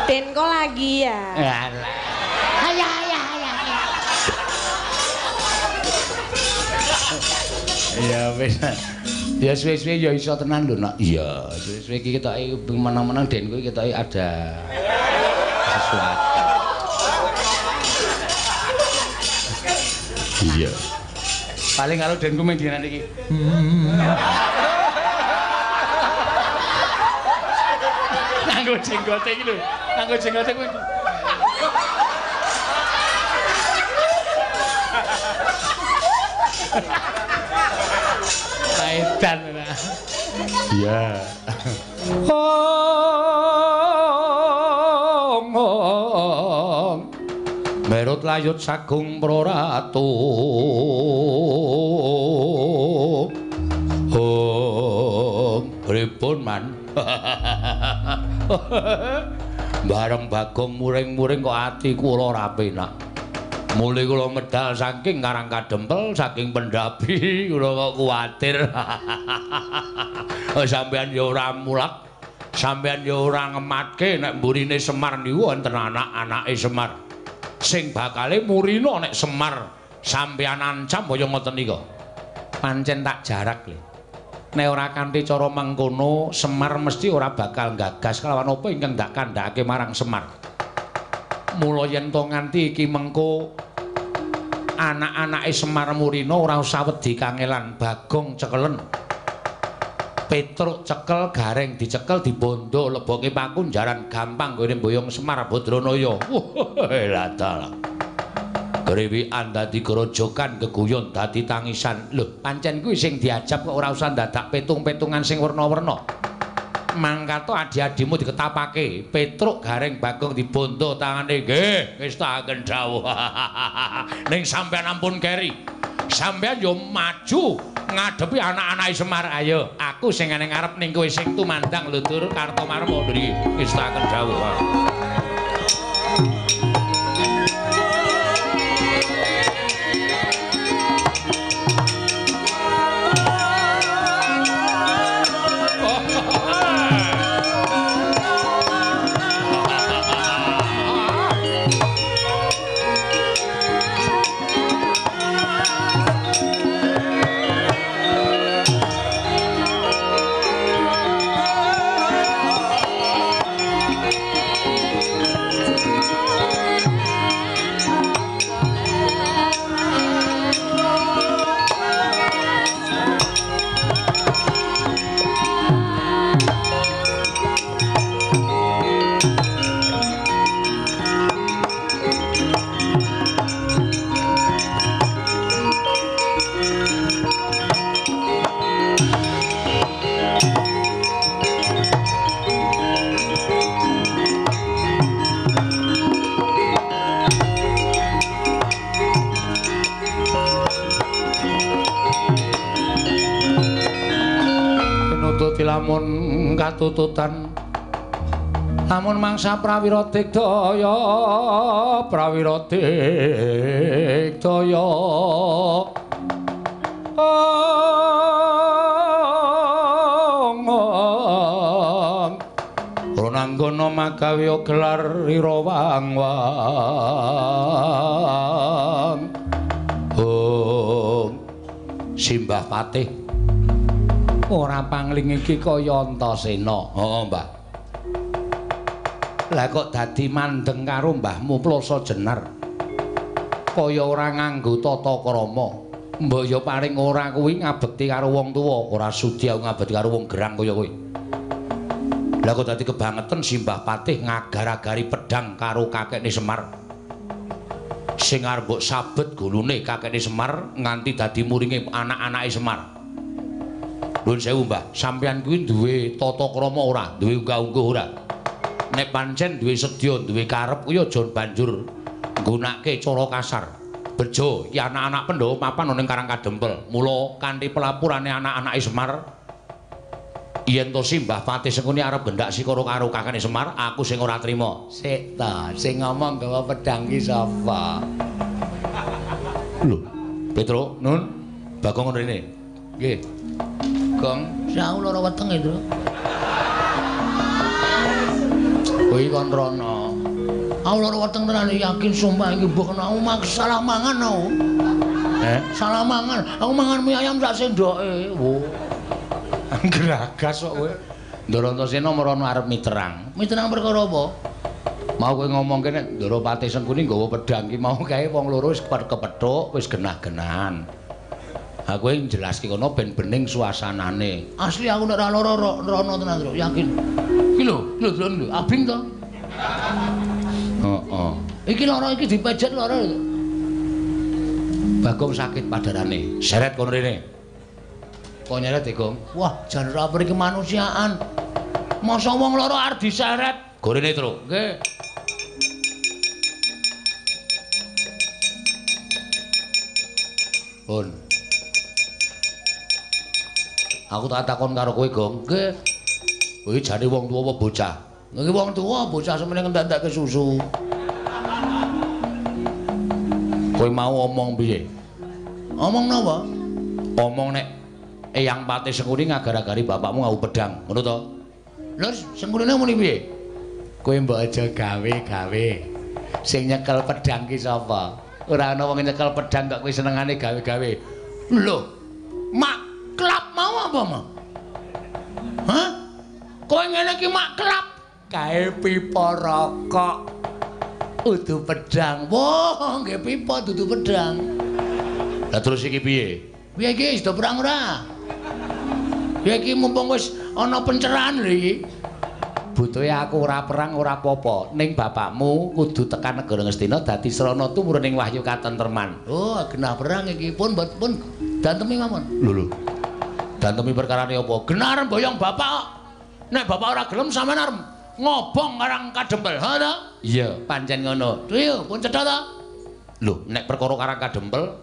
Denko lagi ya. Alah. Ayah. Iya wis. Ya suwe-suwe ya iso tenan lho, Nak. Iya, suwe-suwe iki ketoke menang-menang den kuwi ketoke ada sesuatu. Iya. Paling karo denku mung dina iki. Nganggo jenggote iki lho. Nganggo jenggote kuwi. Kaitan. Iya. Oh kayut sagung praratu pripun man bareng Bagong muring-muring kok ati kula ora penak mulih kula medal saking Karang Kadempel saking Pendapi kula kok kuwatir sampean ya ora mulak sampean ya ora ngematke nek mburine Semar niku wonten anak-anake Semar sing bakale murina nek Semar sampean ancam kaya ngoten nika pancen tak jarak lho nek ora kanthi cara mengkono Semar mesti ora bakal gagas kelawan apa ingkang dak kandhake marang Semar mula yen to nganti iki mengko anak-anake Semar murina ora usah wedi kangelan Bagong cekelen Petruk cekel gareng dicekel dibondo leboke pakunjaran gampang gone mboyong Semar Badranaya. Lah dalah. Grewikan dadi grojokan geguyon dadi tangisan. Lho, pancen kuwi sing diajab kok ora usah dadak petung-petungan sing werna-werna. Mangkato adi-adimu diketapake, Petruk gareng Bagong dibondo tangane nggih, ngestaken dawuh. Ning sampean ampun keri. Sampean yo maju ngadepi anak-anake Semar. Ayo, aku sing ning ngarep ning kowe sing tumandang lho Dur Kartomarma niki ngestaken dawuh. Lamun katututan lamun mangsa prawira digdaya Ronanggono magawe gelar Irawang Simbah Patih ora pangling iki kaya Antasena. Oh, Mbah. Lah kok dadi mandeng karo mbahmu Plasa Jenar. Kaya ora nganggo tata krama. Mbok ya paring ora kuwi ngabekti karo wong tuwa, ora sudi aku ngabekti karo wong gerang kaya kowe. Lah kok dadi kebangetan Simbah Patih ngagar-agari pedhang karo kakekne Semar. Sing arep mbok sabet gulune kakekne Semar nganti dadi muringe anak-anake Semar. Nuwun sewu Mbah, sampeyan kuwi duwe tata krama ora, duwe unggah-ungguh ora. Nek pancen duwe sedya, duwe karep kuwi aja banjur nggunakake cara kasar. Bejo, iki anak-anak Pandhawa mapan ning Karang Kadempel. Mula kanthi pelapurane anak-anake Semar, yen to Simbah Patih Sengkuni arep gendak sikara karo kakane Semar, aku sing ora trima. Sik ta, sing ngomong gawa pedhang ki sapa? Lho, Petro, Nun, Bagong rene. Nggih. Gong, aku lara weteng itu. Kuwi kon rono. Aku lara weteng tenan yakin sumpah iki mbok aku salah mangan aku. Salah mangan. Aku mangan mie ayam sak sendoke. Wo. Geragas kok kowe. Ndara Antasena merono arep miterang. Miterang perkara apa? Mau kowe ngomong kene Ndara Patih Sengkuni nggawa pedhang ki mau kae wong loro wis kepethuk, wis genah-genahan. Aku yang jelaske kono ben bening suasanane. Asli aku nek ora lara rono tenan, Tru, yakin. Iki lho, abing to. Heeh. Iki lara iki dipejet lara. Bagong sakit padarane. Seret kono rene. Kok nyeret e, Gong? Wah, jan ora mriki kemanusiaan. Masa wong lara arep diseret. Gorene, Tru. Nggih. Pun. Aku tak takon karo kowe, Gong. Nggih. Kowe jane wong tuwa apa bocah? Iki wong tuwa bocah semene ngentek-entekke susu. Kowe mau omong piye? Omong napa? Omong nek Eyang Pati Sengkuni ngagara-gari bapakmu ngau pedang, ngono to? Lha Sengkunine muni piye? Kowe mbok aja gawe-gawe. Sing nyekel pedang ki sapa? Ora ana wong nyekel pedang kok kowe senengane gawe-gawe. Lho, mak klap mau apa, Mak? Hah? Kowe ngene iki mak klap gawe pipa rokok. Udu pedang. Wah, nggih pipa dudu pedang. Lah terus iki piye? Piye iki do perang ora? Ya iki mumpung wis ana pencerahan lho iki. Butuhe aku ora perang ora apa-apa, ning bapakmu kudu tekan negara Ngastina dadi srana tumurun ing wahyu katentreman. Oh, genah perang iki pun dantemi mawon. Lho. Dantemi perkarane apa? Genar boyong bapak kok. Nek bapak ora gelem sampean arep ngobong karang kadempel, ha ta? Iya, pancen ngono. Yo, pun cedhak ta? Lho, nek perkara karang kadempel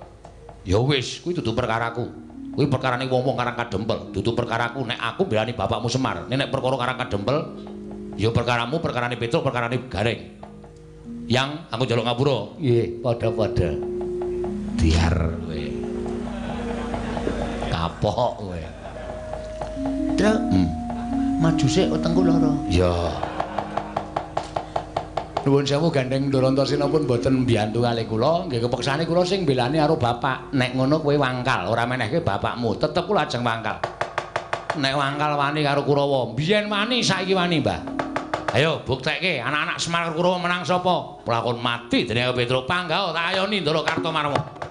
ya wis, kuwi dudu perkaraku. Kuwi perkarane wong-wong karang kadempel, dudu perkaraku. Nek aku belani bapakmu Semar, nek perkara karang kadempel ya perkaramu, perkarane Petruk, perkarane Gareng. Yang aku njaluk ngapura. Nggih, padha-padha. Diar kowe. Kapok kowe. Truk. Maju sik wetengku lara. Ya. Nuwun sewu Gandeng Ndarantasena pun boten mbiyantu kalih kula, nggih kepeksane kula sing belani karo bapak. Nek ngono kowe wangkal, ora menehke bapakmu, tetep kula ajeng wangkal. Nek wangkal wani karo Kurawa, biyen wani saiki wani, Mbah. Ayo buktekke anak-anak Semar karo Kurawa menang sapa? Pelakon mati dening Petruk Panggao tak ayoni Ndara Kartomarma.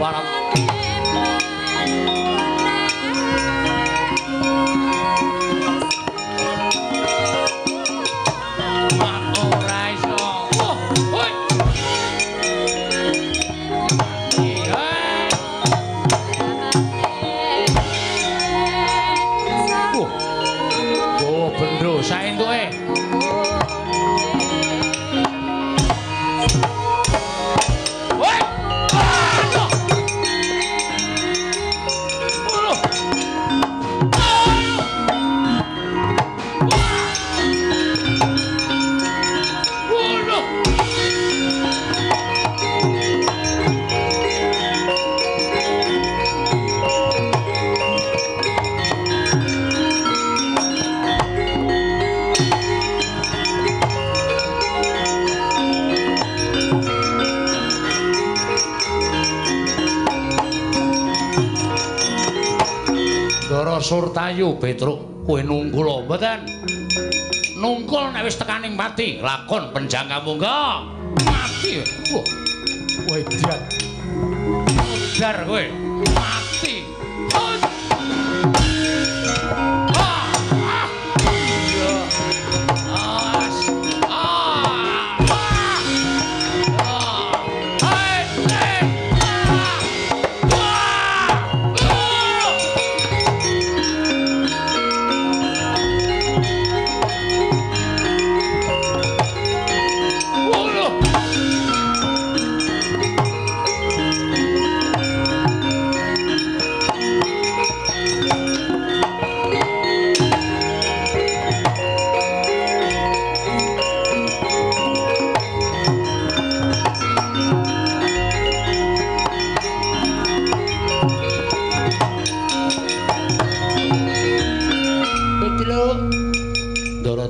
Barat. Surtayu Petruk kowe nungkul mboten nungkul nek wis tekaning mati lakon penjangka monggo mati wah edan udar kowe mati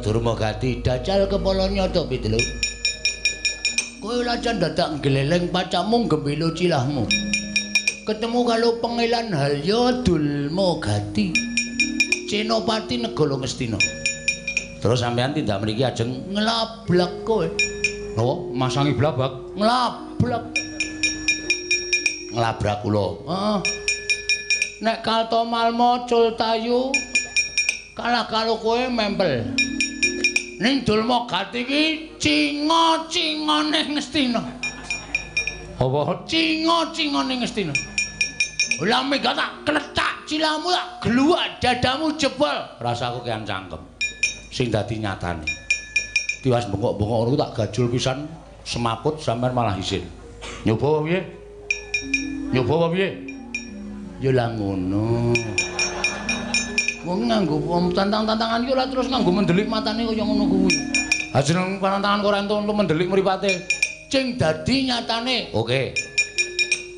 Durmagati dacal kepala nyata Pitelu. Kowe lajan dadak gleleng pacakmu gembelo cilahmu. Ketemu karo pengilan Halya Dulmagati. Cenopati Negara Ngastina. Terus sampean tindak mriki ajeng nglablak kowe. Napa? Masangi blabak? Nglablak. Nglabrak kula. Nek Kaltomalma Cultayu kalah karo kowe mempel. Ning Dulmagati iki cinga-cingane Ngastina. Apa cinga-cingane Ngastina? Lah mega tak kletak cilamu tak gluwak dadamu jebol. Rasaku kean cangkem. Sing dadi nyatane. Tiwas bengok-bengok ngono tak gajul pisan semaput sampean malah isin. Nyoba apa piye? Nyoba apa piye? Ya lah ngono. Wong nganggo tantang-tantangan iki ora terus nganggo mendelik matane kaya ngono kuwi. Ha jeneng pantangan kok ora entuk mendelik mripate. Cing dadi nyatane. Oke.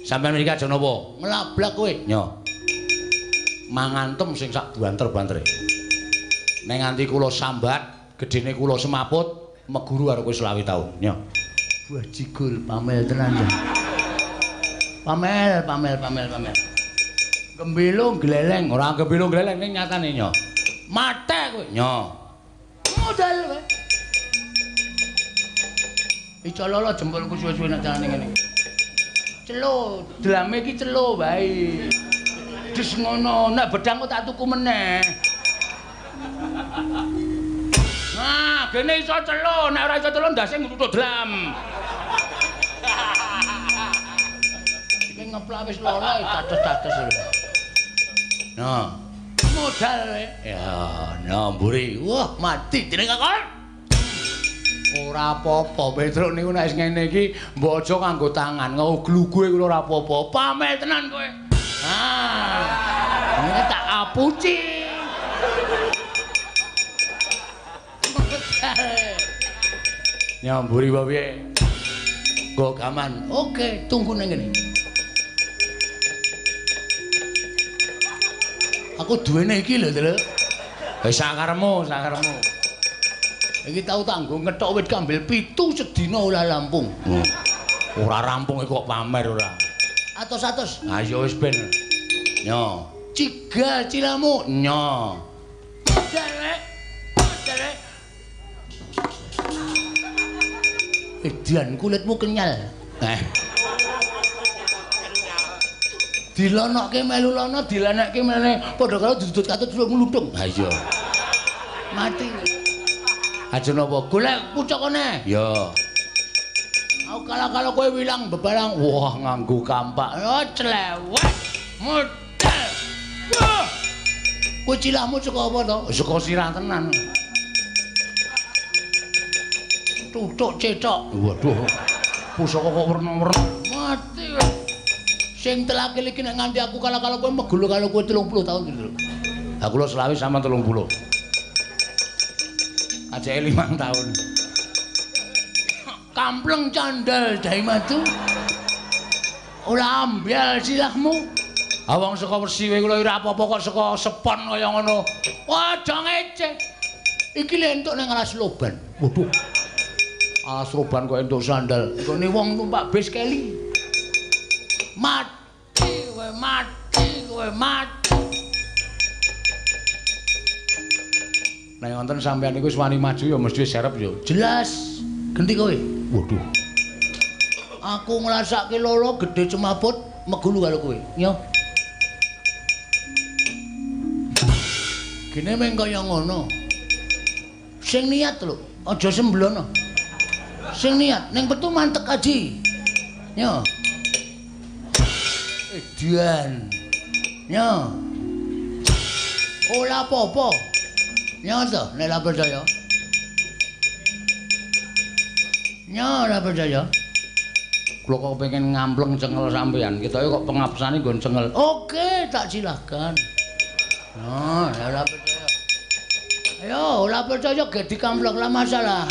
Sampeyan mriki aja napa? Nglablak kowe. Nyo. Mangantem sing sak banter-bantere. Nek nganti kula sambat, gedene kula semaput, meguru karo kowe 20 taun. Nyo. Buah jigul pamel tenan ya. Pamel. Gembelo gleleng, ora gembelo gleleng ning nyatane nyo. Mate kowe, nyo. Modal kowe. Icololo jempolku suwe-suwe nek dalane ngene. Celo, drame iki celo wae. Dis ngono, nek bedang kok tak tuku meneh. Nah, gene iso celo, nek ora iso celo ndase ngutut dlam. Iki ngeplak wis lara tates-tates. Nah, modal ya, nah mburi. Wah, mati jeneng kakon. Ora apa-apa, Petruk niku nek ngene iki mbok aja kanggo tangan, nggo glugue kula ora apa-apa. Pamel tenan kowe. Ah. Ini tak apuci. Nyamburi apa piye? Nggo gaman. Oke, tunggu nang ngene. Aku duwene iki lho, Lho. Wis sakaremu. Iki tau tak nggo ngethok wit kambil 7 sedina ora rampung. Ora rampung kok pamer ora. Atos-atos. Ha ya wis ben. Nyo. Cigal cilamu. Nyo. Modal. Edian kulitmu kenyal. Dilonokke melu lono, dilenekke meneh padha karo dudut katut ngluthung. Ha iya. Mati. Aja napa golek pucukane. Ya. Aku kala-kala kowe wilang bebarang, wah nganggo kampak. Oh clewek. Model. Wah. Kowe cilahmu saka apa to? Saka sirah tenan. Tutuk cetok. Waduh. Pusaka kok werna-werna. Mati. Sing telake iki nek nganti aku kala-kala kowe megulu karo kowe 30 tahun gitu lho. Ha kula selawi sama 30. Ajake 5 tahun. Kampleng candal Dai Madu. Ora ambyal silahmu. Awang saka wesi kowe kula ora apa-apa kok saka sepon kaya ngono. Aja ngeceh. Iki lek entuk nang alas loban. Waduh. Alas loban kok entuk sandal. Kene wong numpak bis keli. Mati kowe, mati kowe, mati. Nek wonten sampeyan iku wis wani maju ya mesti serep ya. Jelas. Genti kowe. Waduh. Aku ngrasake loro gedhe cemabut megulu karo kowe. Yo. Kene meng kaya ngono. Sing niat lho, aja semblono. Sing niat ning petu mantek aji. Yo. Edian. Yo. Ora apa-apa. Yo to, nek ora percaya. Yo ora percaya. Kula kok pengen ngampleng cengel sampean, ketoke kok pengapsane nggon cengel. Oke, tak silahkan. Oh, ora percaya. Ayo, ora percaya ge dikampleng lah masalah.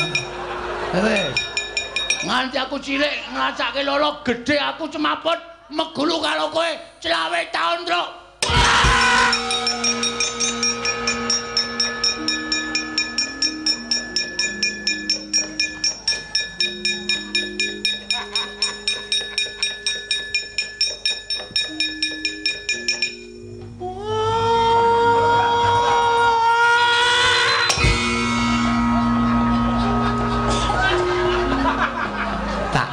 Wes. Nganti aku cilik nglacake lolo gedhe aku cemaput megulu karo kowe 20 tahun, Truk.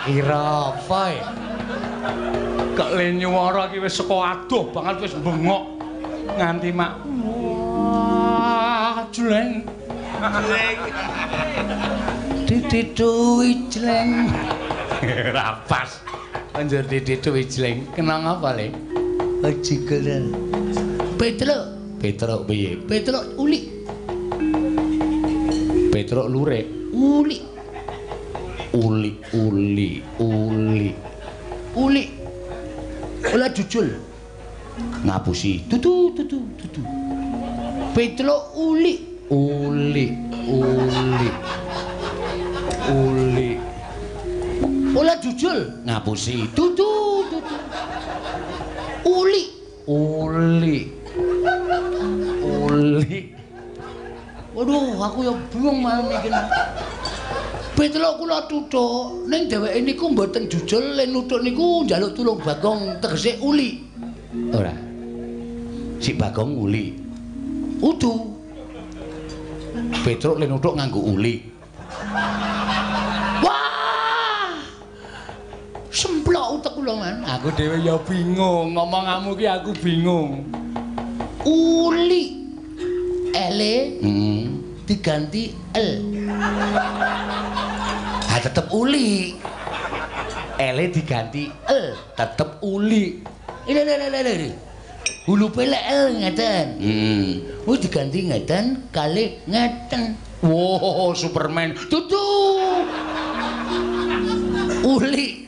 Kira apa ya? Kok le nyuwara iki wis saka adoh banget wis bengok nganti mak. Wah, jleng. Dititu ijleng. Rapas. Anjir dititu ijleng. Kenang apa le? Ojigel. Petruk. Petruk piye? Petruk uli. Petruk lurek. Uli. Uli. Olah jujul. Ngapusi. Tutu. Petro uli. Olah jujul. Ngapusi. Tutu. Uli. Waduh, aku ya bingung malam iki. Petelok kula tuthuk ning dheweke niku mboten jujul len nuthuk niku njaluk tulung Bagong tegese uli. Ora. Si Bagong uli. Udu. Petruk len nuthuk nganggo uli. Wah! Semplok utek kula man. Aku dhewe ya bingung, ngomonganmu ki aku bingung. Uli. Ele diganti L. Ha tetep uli. L diganti L, tetep uli. Ini. Hulu pelek L ngeten. Oh diganti ngeten kali ngeten. Wow, Superman. Tutu. Uri.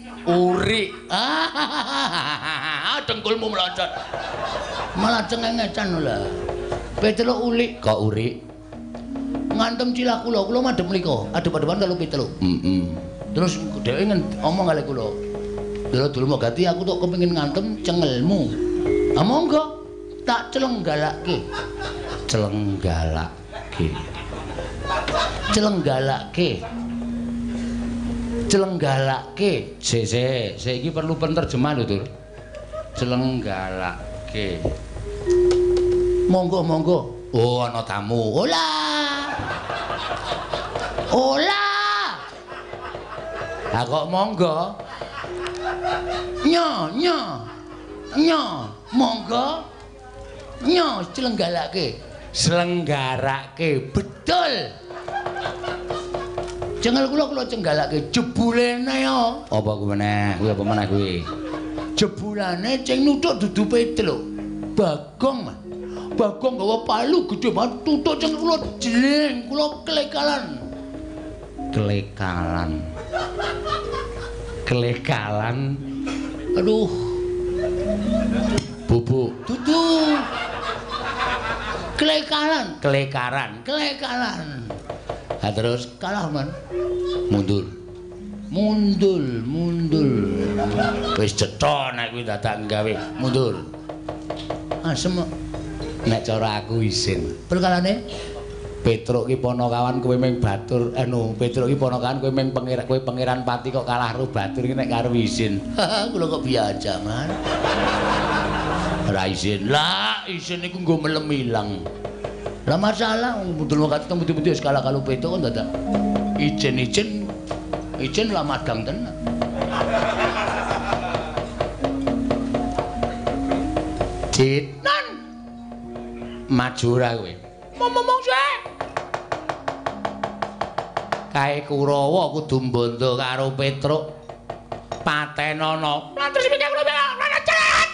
Dengkulmu melocot. Malah cengengecan lho. Petelo uli kok uri. Ngantem cilah kula madhep mlika, adep-adepan karo Petelo. Terus dhewe ngomong kali kula. Dulu mau ganti aku tok kepengin ngantem cengelmu. Ah monggo tak celenggalake. Saya iki perlu penerjemah lho, Tur. Celenggalake. Monggo. Oh, ana tamu. Ola. Lah kok monggo? Nyo. Nyo, monggo. Nyo celenggarake. Selenggarake betul. Jengel kula cenggalake jebulene yo. Apa kuwi meneh? Kuwi apa meneh kuwi? Jebulane ceng nuthuk dudu Petruk. Bagong, Mas. Bagong gawa palu gedhe banget tutuk ceng kula jling, kula klekalan. Klekalan. Aduh. Bubuk. Dudu. Klekaran. Ha terus kalah man. Mundur. Wis cetha nek kuwi dadak gawe mundur. Asem nek cara aku isin. Perkarane Petruk ki ponokawan kowe ming batur Petruk ki ponokawan kowe ming pangeran pati kok kalah karo batur ki nek karo isin. Kula kok biasa man. Ora isin. Lah isin niku nggo melem ilang. Lah masalah mudul waktu tembu-tembu wis kalah karo Petruk kok dadak Ijen lah madang tenan. Cinan. Maju ora kowe. Momong sik. Kae Kurawa kudu mbondo karo Petruk. Patenono. Lah terus piye kula ana cet.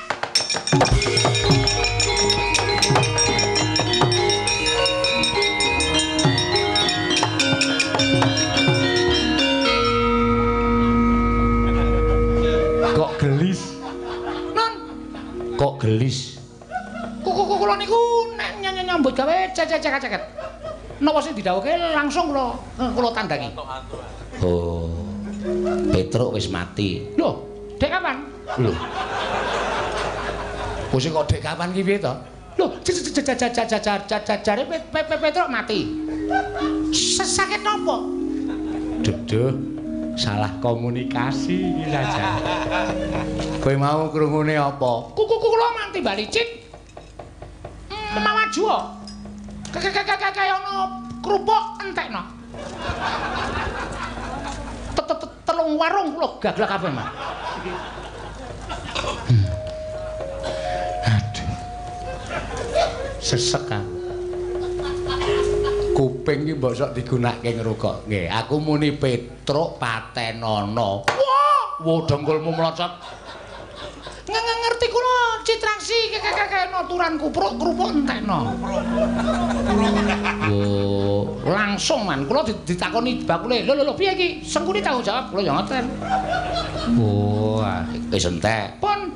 Kok gelis? Kula niku nek nyambut gawe cecek-ceket. Napa sing didhawuhke langsung kula tandangi. Oh. Petruk wis mati. Lho, dek kapan? Lho. Wis kok dek kapan ki piye to? Lho, jare Petruk mati. Sakit napa? Duduh. Salah komunikasi iki saja. Kowe mau krungune apa? Kula manti balicik. Maju. Kaya ono krupuk entekno. Telung warung kula gaglak kabeh, Mas. Aduh. Sesek kan. Kuping iki mbok sok digunakake ngrokok. Nggih, aku muni Petruk Patenono. Wah, dengkulmu mlocot. Ngerti kula citraksi kaya noturan krupuk entekno. Wo, langsung man kula ditakoni bakule. Lho piye iki? Sengkuni tanggung jawab kula ya ngoten. Wah, wis entek. Pun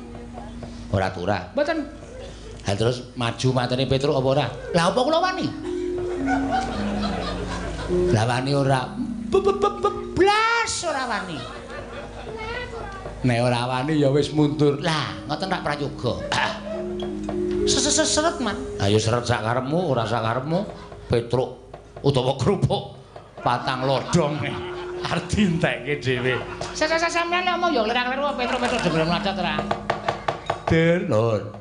ora turah. Mboten. Ha terus maju matene Petruk apa ora? Lah apa kula wani? Lah wani ora blas ora wani. Nek ora wani ya wis mundur. Lah, ngoten rak prayoga. Seret man. Ayo seret sak karepmu, ora sak karepmu. Petruk utawa kerupuk patang lodong arep dientekke dhewe. Sampeyan ngomong ya lera-leru Petruk dhewe mlacet ora. Der, lur.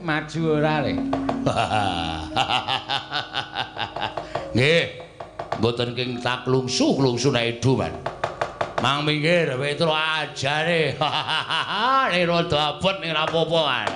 Maju ora le. Nggih. Mboten king tak klungsu nek edu man. Mang minggir Petruk ajare. Nek rada abot ning ora apa-apa kan.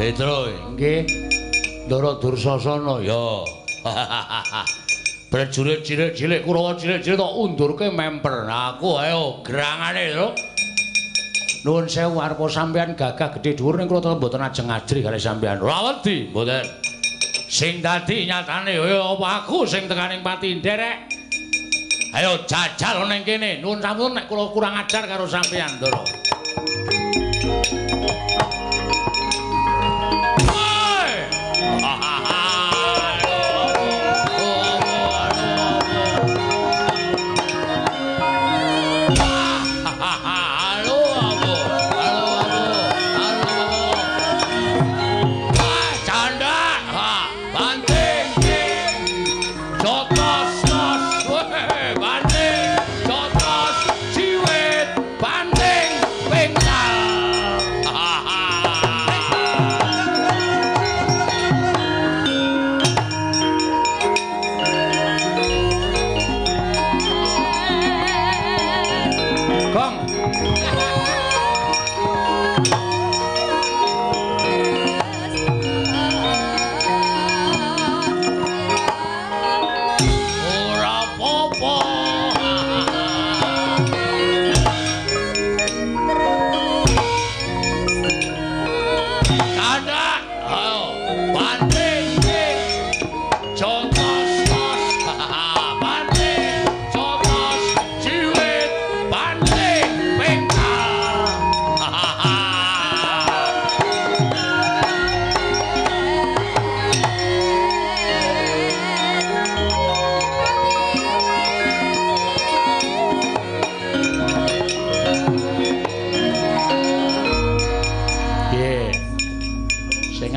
Petruk nggih Ndara Dursasana ya. Prajurit cilik-cilik Kurawa cilik-cilik tok undurke memper. Aku ayo gerangane lho. Nuwun sewu arepa sampean gagah gedhe dhuwur ning kula mboten ajeng ajri kalih sampean. Ora wedi mboten. sing dadi nyatane ya apa aku sing tekaning pati nderek. Ayo jajal ning kene. Nuwun sampun nek kula kurang ajar karo sampeyan, Ndara.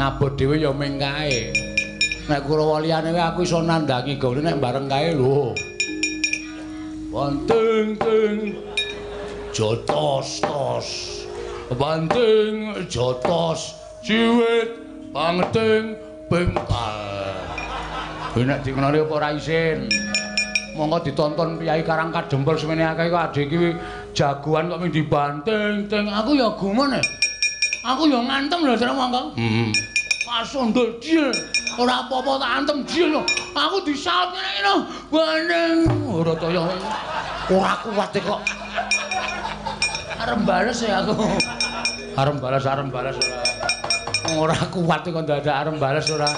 Abot dhewe ya ming kae. Nek Kurawa liyane aku iso nandangi gone nek bareng kae lho. Banting ting jotos-tos. Banting jotos ciwit pangeting bengkal. Nek dikenali apa ora isin. Monggo ditonton Piyai Karang Kadempel semene akeh kok adhe iki jagoan kok ming dibanting ting. Aku ya gumun. Aku ya ngantem lho jare monggo. Pasondol dil, ora apa-apa tak antem dil lho. Aku disaut ngene lho. Bandeng ora kaya ora kuat kok. Arep bales ya aku. Arep bales ora. Ora kuat kok dadak arep bales ora.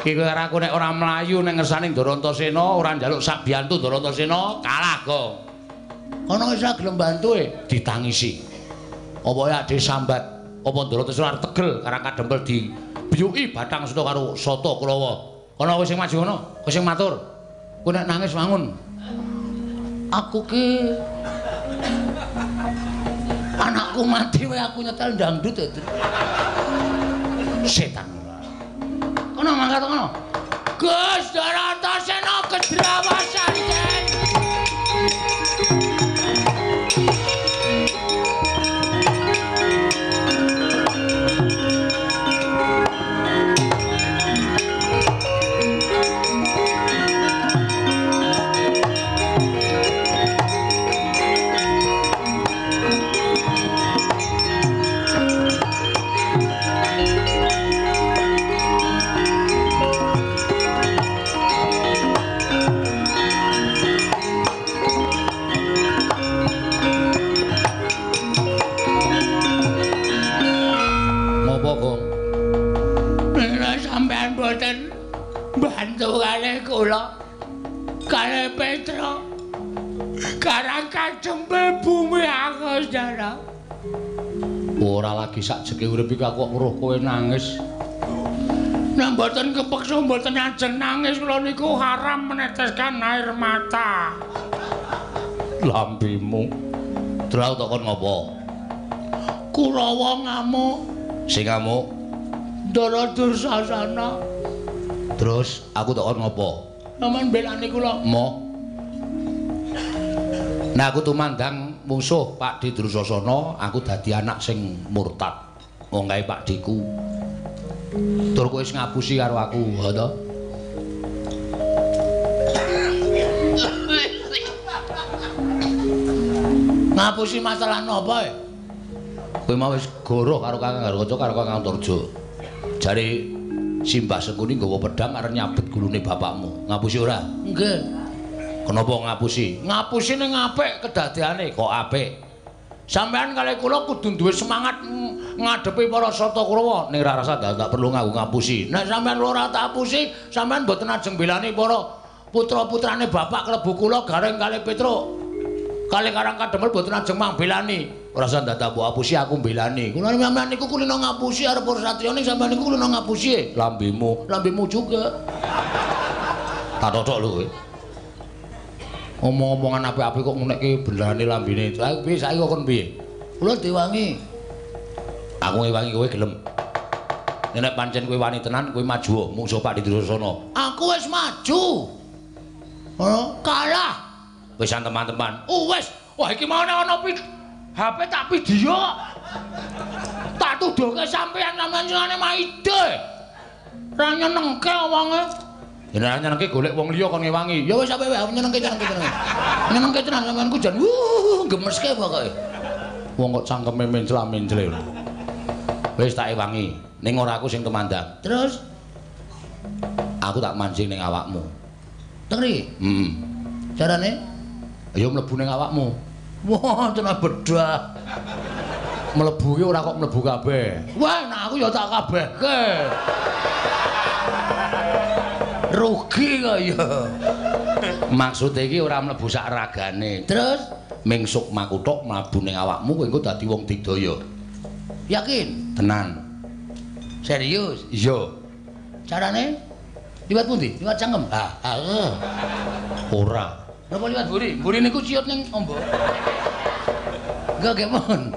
Iki karo aku nek ora mlayu nek ngersane Ndara Antasena, ora njaluk sak biyantu Ndara Antasena, kalah kok. Ana wis gelem bantu ditangisi. Apa ya ade sambat apa Ndara Antasena tegel Karang Kadempel dibiyuki Bathang Seta karo Sata Kurawa. Ana wis sing maju ngono, kowe sing matur. Kowe nek nangis wangun. Aku ki anakku mati wae aku nyetel dangdut itu. Setan. Kono mangkat kono. Gus Ndara Antasena kedrawasan den. Bantu kalih kula kalih Petra Karang Kadempel bumi aku Ndara. Ora lagi sakjeke urip iki aku weruh kowe nangis. Nek mboten kepeksa mboten ajeng nangis kula niku haram meneteskan air mata. Lambimu terus takon ngopo? Kurawa ngamuk. Sing ngamuk Ndara Dursasana. Terus aku takon ngopo? Sampeyan belani kula. Mo. Nah aku tumandang musuh Pak Di Dursasana, aku dadi anak sing murtad. Wong kae Pak Diku. Tur kowe wis ngapusi karo aku, ha to? Ngapusi masalah napa e? Kowe mau wis goroh karo Kakang Garwaca karo Kakang Turjo. Jare Simbah Sekuni nggawa pedang arep nyabet gulune bapakmu. Ngapusi ora? Nggih. Kenapa ngapusi? Ngapusi ning apik kedadeane kok apik. Sampeyan kalih kula kudu duwe semangat ngadepi para Sarta Kurawa ning ra rasa tak perlu ngapusi. Nek sampean ora tak apusi, sampean mboten ajeng belani para putra-putrane bapak klebu kula Gareng kalih Petruk. Kalih Karang Kademel mboten ajeng mangbelani. Ora usah dadak mbok apusi aku belani. Kula sampean niku kulino ngapusi arep Satya ning sampean niku kulino ngapusi. Lambemu juga. Tak totok lho kowe. Omong-omongan apik-apik kok ngunekke belane lambene. Piye saiki kok kon piye? Kula diwangi. Aku ngewangi kowe gelem. Nek pancen kowe wani tenan, kowe maju mungsuh Pak Didrasana. Aku wis maju. Kalah. Wisan teman-teman. Wis. Wah iki mau ana HP tak video. Tak tuduhke sampean sampeyan maide. Ra nyenengke omonge. Yen nyenengke golek wong liya kon ngewangi. Ya wis sampe wae nyenengke. Nyenengke tenan sampeanku jan gemeske pokoke. Wong kok cangkeme mencla-mencle. Wis tak ewangi. Ning ora aku sing temandang. Terus aku tak mancing ning awakmu. Tengri. Carane? Ayo mlebu ning awakmu. Wah, tenan bedah. Mlebu ki ora kok mlebu kabeh. Wah, nek aku ya tak kabehke. Rugi kok ya. Maksud iki ora mlebu sak ragane. Terus ming sukma kuthuk mlebu ning awakmu kowe engko dadi wong digdaya. Yakin? Tenan. Serius? Iya. Carane? Liwat pundi? Liwat cangkem? Ora. Napa liwat mburi? Mburi niku ciut ning ombo. Enggak mon.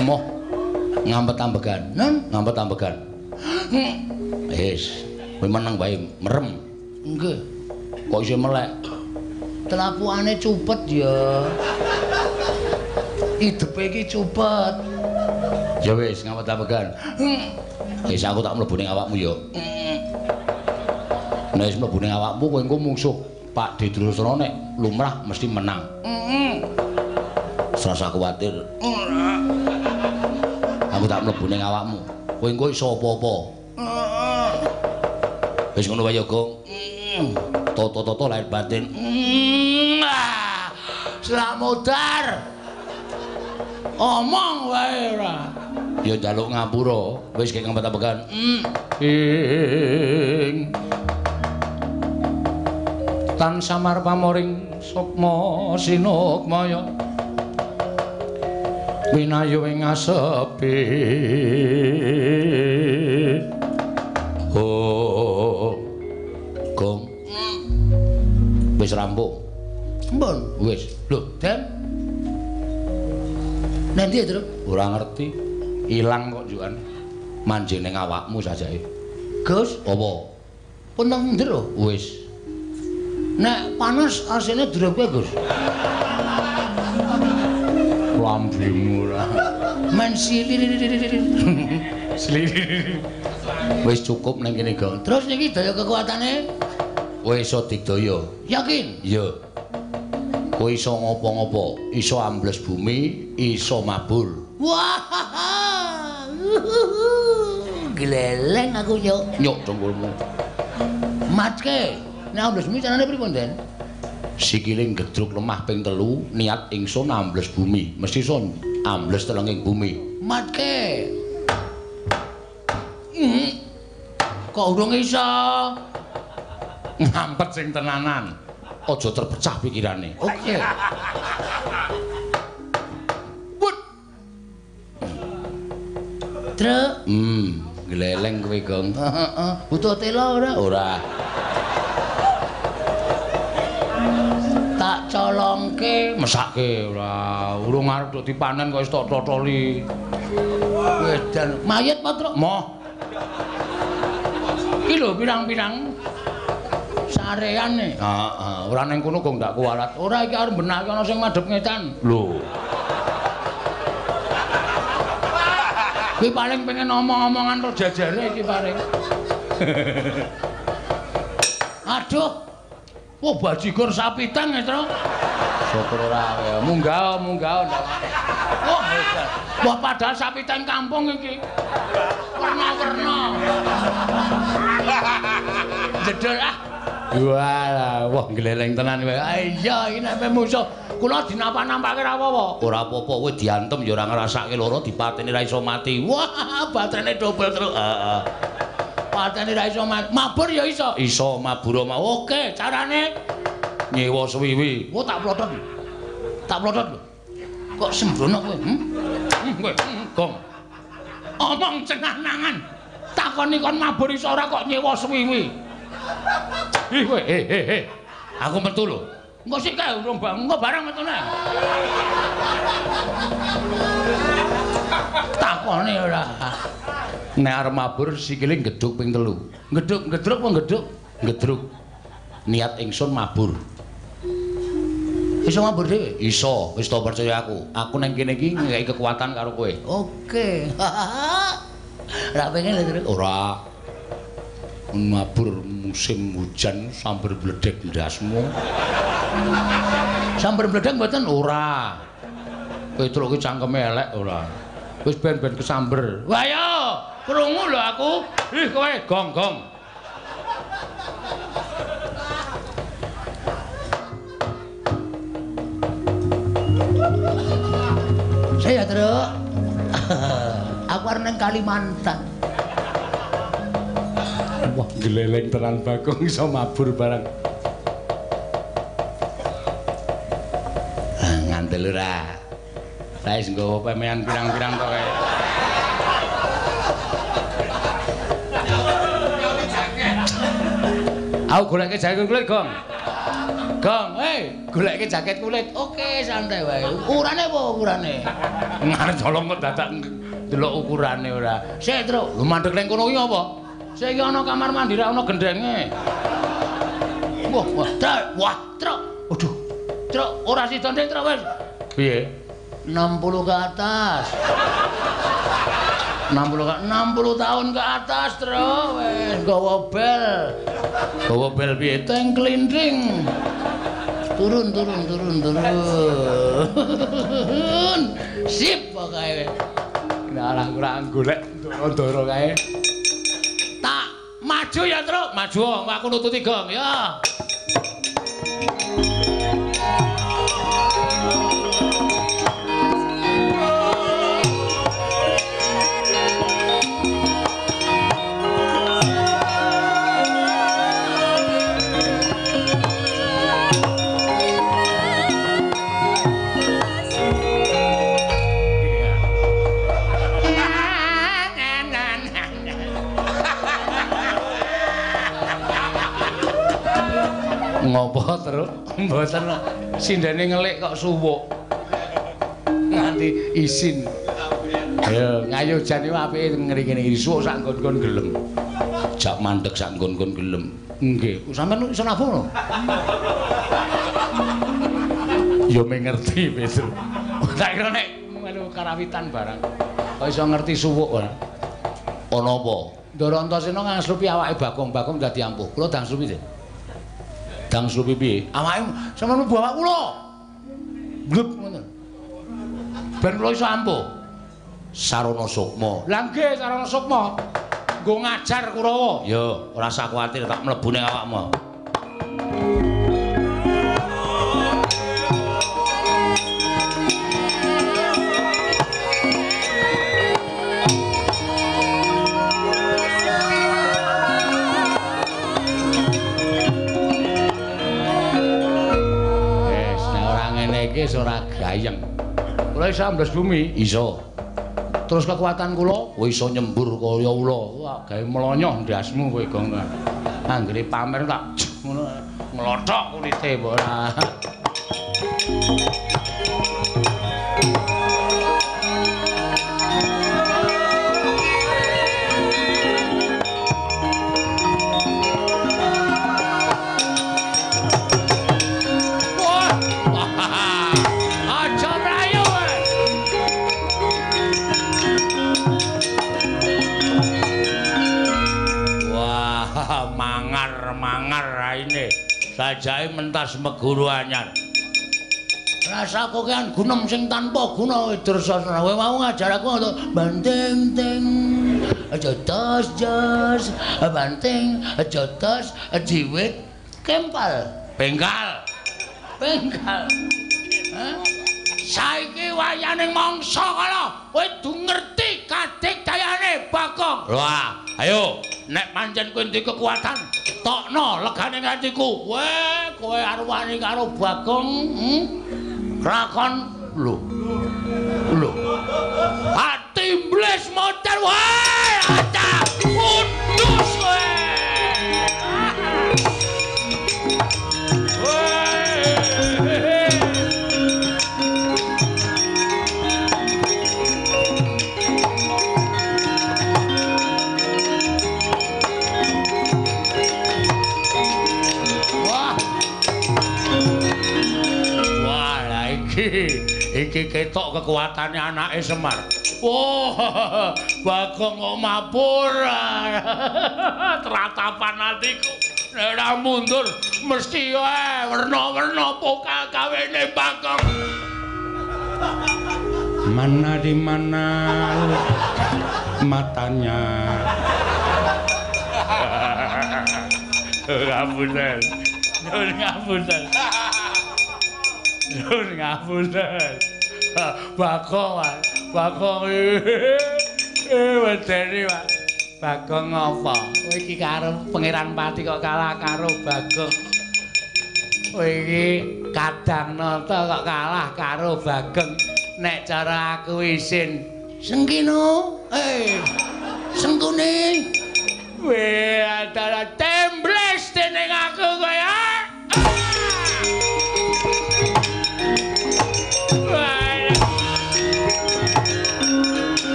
Moh ngampet-ambegan. Ngampet ambegan. Wis, kowe meneng wae merem. Nggih. Kok iso melek? Telapuane cupet ya. Hidupe iki cupet. Ya wis, ngampet-ambegan. Wis aku tak mlebu ning awakmu ya. Nek wis mlebu ning awakmu kowe engko mungsuh Pak Didrasana nek lumrah mesti menang. Serasa kuwatir. Aku tak mlebu ning awakmu. Kowe engko iso apa-apa. Wis ngono wae ya, Gong. Toto-toto lahir batin. Slamodar. Omong wae ora. Ya njaluk ngapura. Wis kek ngempet-ambekan. Tan samar pamoring sukma sinukmaya winayu ing asepi Gong wis rampung mbon wis lho Den nanti terus ora ngerti ilang kok jukan manjing ning awakmu sajake Gus apa punteng ndero wis nek panas asine direp Gus. Lambemu ora. Men silir. Wis cukup nang kene, Gong. Terus niki daya kekuatane kowe iso digdaya. Yakin? Iya. Kowe iso ngopo-ngopo, iso ambles bumi, iso mabur. Wah. Gleleng aku yo. Nyuk dongkulmu. Matke. Nek ambles bumi carane pripun, Den? Sikile gedruk lemah ping 3, niat ingsun ambles bumi. Mesti son ambles telenging bumi. Matke. Kok urung iso? Ngampet sing tenanan. Aja terpecah pikirane. Oke. Put. Truk. Gleleng kowe, Gong. Heeh. Butuh tela ora? Ora. Tak colongke mesake ora urung arep dadi panen kok wis tok totoli wedan mayit Patruk moh iki lho pirang-pirang sareane heeh ora ning kono kok ndak kuwalat ora iki arep benake ana sing madhep ngetan lho kuwi paling pengen omong-omongan karo jajare iki paling aduh wah bajigur sapitang ya, Tro. Syukur ora ya. Munggah. Wah, hebat. Wah, padahal sapitang kampung iki. Warna-warna. Jedel Walah, wah gleleng tenan kowe. Iya, iki nek musuh kula dinampak-nampake ra apa-apa. Ora apa-apa, kowe diantem ya ora ngrasake lara, dipateni ra iso mati. Wah, baterene dobel terus. Heeh. Pateni ra iso mati. Mabur ya iso. Iso mabur mau. Oke, carane nyewa suwiwi. Oh, tak plotot. Tak plotot lho. Kok sembrono kowe? Kowe, Gong. Omong cenah-nangan. Takoni kon mabur iso ora kok nyewa suwiwi. Ih kowe, aku metu lho. Engko sik kae urung engko bareng metune. Takoni ora. Nek arep mabur sikile gedhuk ping 3. Gedhuk apa gedhuk? Gedruk. Niat ingsun mabur. Iso mabur dhewe? Iso, wis to percaya aku. Aku nang kene iki nggawe kekuatan karo kowe. Oke. Ra pengen lho, ora. Mabur musim hujan sambar bledek ndasmu. Sambar bledek mboten ora. Petruk ki cangkeme elek ora. Wis ben-ben kesamber. Wah yo, krungu lho aku. Ih kowe gong-gong. Saya Truk. Aku arep nang Kalimantan. Wah, gleleng tenan Bagong iso mabur barang. Ngandel ora. Saya wis nggawa pemean pirang-pirang to kae. Aku goleke jaket kulit, Gong. Gong, goleke jaket kulit. Oke, santai wae. Ukurane apa ukurane? Ngarep colong kok dadak delok ukurane ora. Sik, Truk. Lho mandeg ning kono iki apa? Sik iki ana kamar mandi ra ana gendenge. Wah, Truk. Waduh. Truk, ora sida ndek, Truk wis. Piye? 60 ke atas. 60 tahun ke atas, Truk. Wis gawa bel. Gawa bel piye? Teng klindring. Turun. Sip pokoke. Nah, ora golek ndoro kae. Tak maju ya, Truk. Maju, aku nututi Gong ya. Ngopo terus? Mboten sindene ngelik kok suwuk. Nganti isin. Ayo ngayu jan iki apike ngene-ngene suwuk sak nggon-nggon gelem. Jak mandeg sak nggon-nggon gelem. Nggih, sampeyan iso nabung lho. Ya mengerti Petru. Tak kira nek melu karawitan barang. Kok iso ngerti suwuk ora? Ana apa? Ndara Antasena ngangslupi awake Bagong dadi ampuh. Kula dang slupi sih. Dang slupi piye? Awake sampeyan mlebu awak kula. Blep ngoten. Ben kula iso ampuh. Sarana Sukma. Lah nggih Sarana Sukma. Nggo ngajar Kurawa. Ya, ora usah kuwatir tak mlebu ning awakmu. Wis ora gayeng. Kula iso ambles bumi, iso. Terus kekuatan kula iso nyembur kaya ula. Wah, gawe melonyoh ndasmu kowe Gong. Anggere pamer tak ngono nglothok kulite ora. Sajake mentas meguru anyar. Rasa kokean gunem sing tanpa guna Dursasana. Kowe mau ngajar aku banting ting aja tos jos, banting aja tos jiwit Kempal. Bengkal. Saiki wayaning mangsa kala kowe kudu ngerti kadikdayane Bagong. Wah, ayo nek pancen kowe ndek kekuatan, tokno legane atiku. Weh, kowe arep wani karo Bagong. Lakon lho. Ati iblis motor wae, ada kudus kowe. Iki ketok kekuatane anake Semar. Wah, Bagong kok mabur. Teratapan atiku. Nek ora mundur mesti wae werna-werna pokal gawene Bagong. Mana di mana matanya? Ngapunten. Bagong wedeni Pak. Bagong apa? Kowe iki karo Pangeran Pati kok kalah karo Bagong. Kowe iki Kadang Nata kok kalah karo Bagong. Nek cara aku isin Sengkino, Sengkune. Weh, ada tembles dening aku kowe.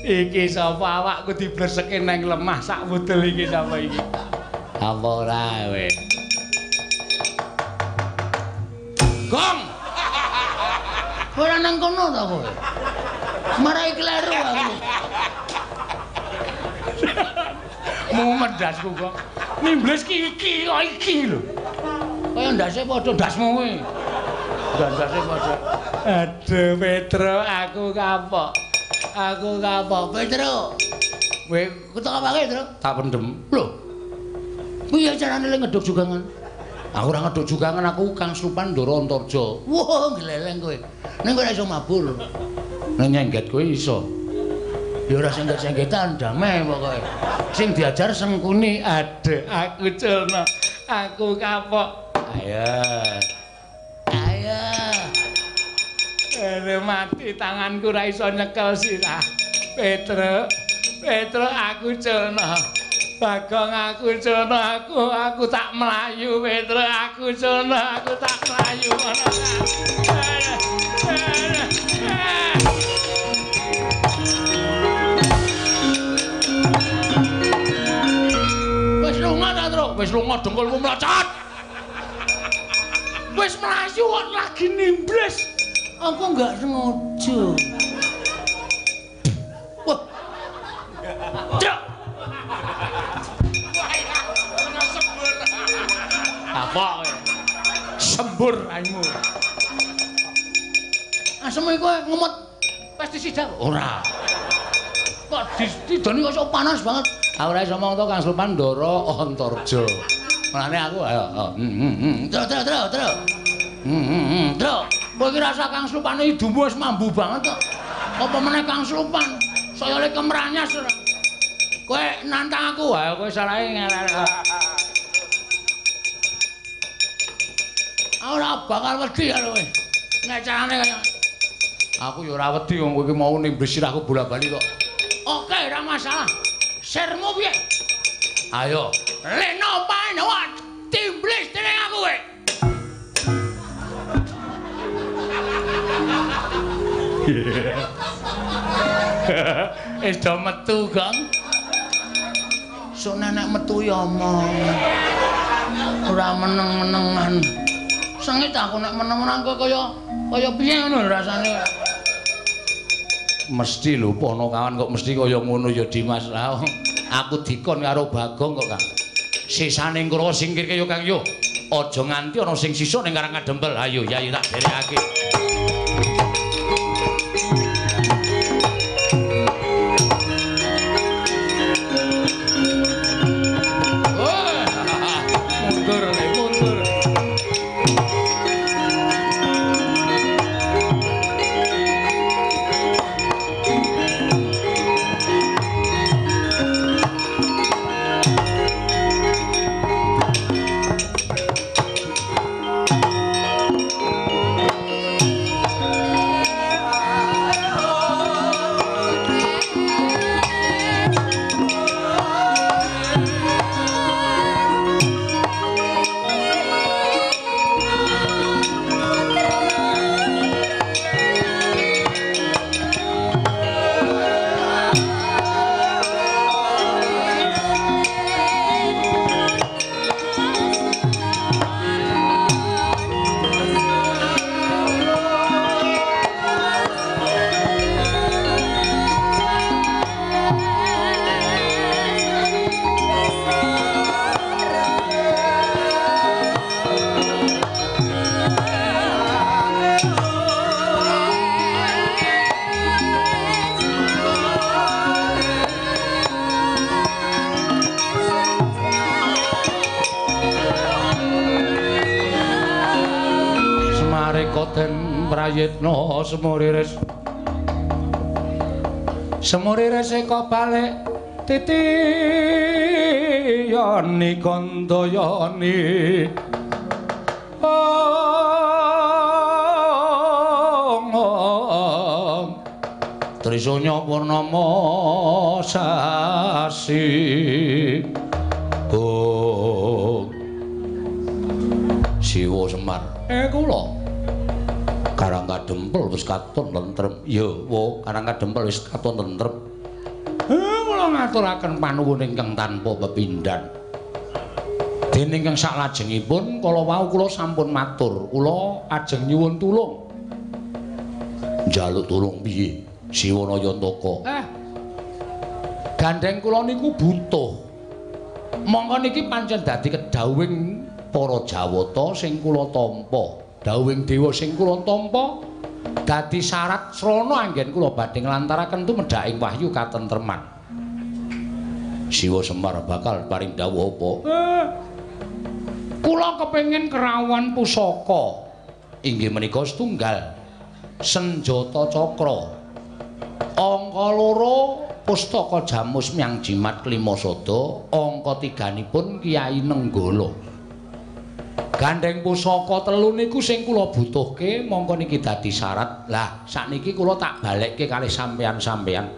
Iki sapa awakku dibleseke nang lemah sak wudel iki sapa iki? Apa ora kowe? Gong. Ora nang kono ta kowe? Marai kleru aku. Mau medasku kok. Nimbles iki kok iki lho. Kaya ndase padha ndasmu kowe. Ndase padha. Aduh Petro, aku kapok. Petro. Kowe ketok apa Petro? Tak pendem. Lho. Piye carane lek ngeduk jugangan? Aku ora ngeduk jugangan, aku Kang Slupan Ndara Antarja. Wah, gleleng kowe. Ning kowe ora iso mabur. Ning nyengget kowe iso. Ya ora sengget-senggetan, damai pokoke. Sing diajar Sengkuni, aduh aku culno. Aku kapok. Ayo. Mati tanganku ra iso nyekel sirah. Petro, aku culno. Bagong aku culno, aku tak melayu. Petro, aku culno, aku tak melayu. Wis lunga ta, Tru? Wis lunga dengkulmu mlocot. Wis melayu kok lagi nimbles. Aku enggak sengaja. Wah. Cuk. Sembur. Apa kowe? Sembur aimu. Aseme kowe ngemot pestisida ora. Kok didoni kok panas banget. Aku ora iso ngomong to Kang Slupan Ndara Antarja. Mulane aku ayo. Terus. Kowe iki rasa Kang Slupan hidupmu wis mambu banget kok. Apa meneh Kang Slupan? Saya lek kemranyas ora. Kowe nantang aku wae, kowe salahe ngarep. Ora bakal wedi karo kowe. Nek carane kaya aku ya ora wedi wong kowe iki mau nimbles sirahku bola-bali kok. Oke, ora masalah. Sermu piye? Ayo, leno paen timblis dening aku kowe. Do metu, Gong. Sok nenek metu ya omong. Ora meneng-menengan. Sengit aku nek meneng-meneng kaya piye ngono rasane. Mesti lho pono kawan kok mesti kaya ngono ya Dimas. Lah aku dikon karo Bagong kok Kang. Sisane kula singkirke yo Kang yo. Aja nganti ana sing sisa ning Karang Kadempel. Ayo Yayi tak derekake. Prayitna semuriris semuriris eka balik titiyani kandayani Trisanya purnama sasi Siwa Semar kula Karang Kadempel wis katon tentrem. Ya, wo, Karang Kadempel wis katon tentrem. Kula ngaturaken panuwun ingkang tanpa pepindhan. Dene ingkang saklajengipun kala wau kula sampun matur, kula ajeng nyuwun tulung. Njaluk tulung piye? Siwana Yantaka. Gandeng kula niku butuh. Monggo niki pancen dadi kedhawuhing para Jawata sing kula tampa. Dawing dewa sing kula tampa dadi syarat srana anggen kula badhe nglantaraken tumedhaking wahyu katentreman. Siwa Semar bakal paring dawuh apa? Kula kepengin kerawan pusaka. Inggih menika setunggal senjata cakra. Angka 2 pustaka Jamus Myang Jimat Klimasada, angka 3-nipun Kyai Nenggala. Gandeng pusaka 3 niku sing kula butuhke mongko niki dadi syarat. Lah sakniki kula tak balekke kalih sampeyan-sampeyan.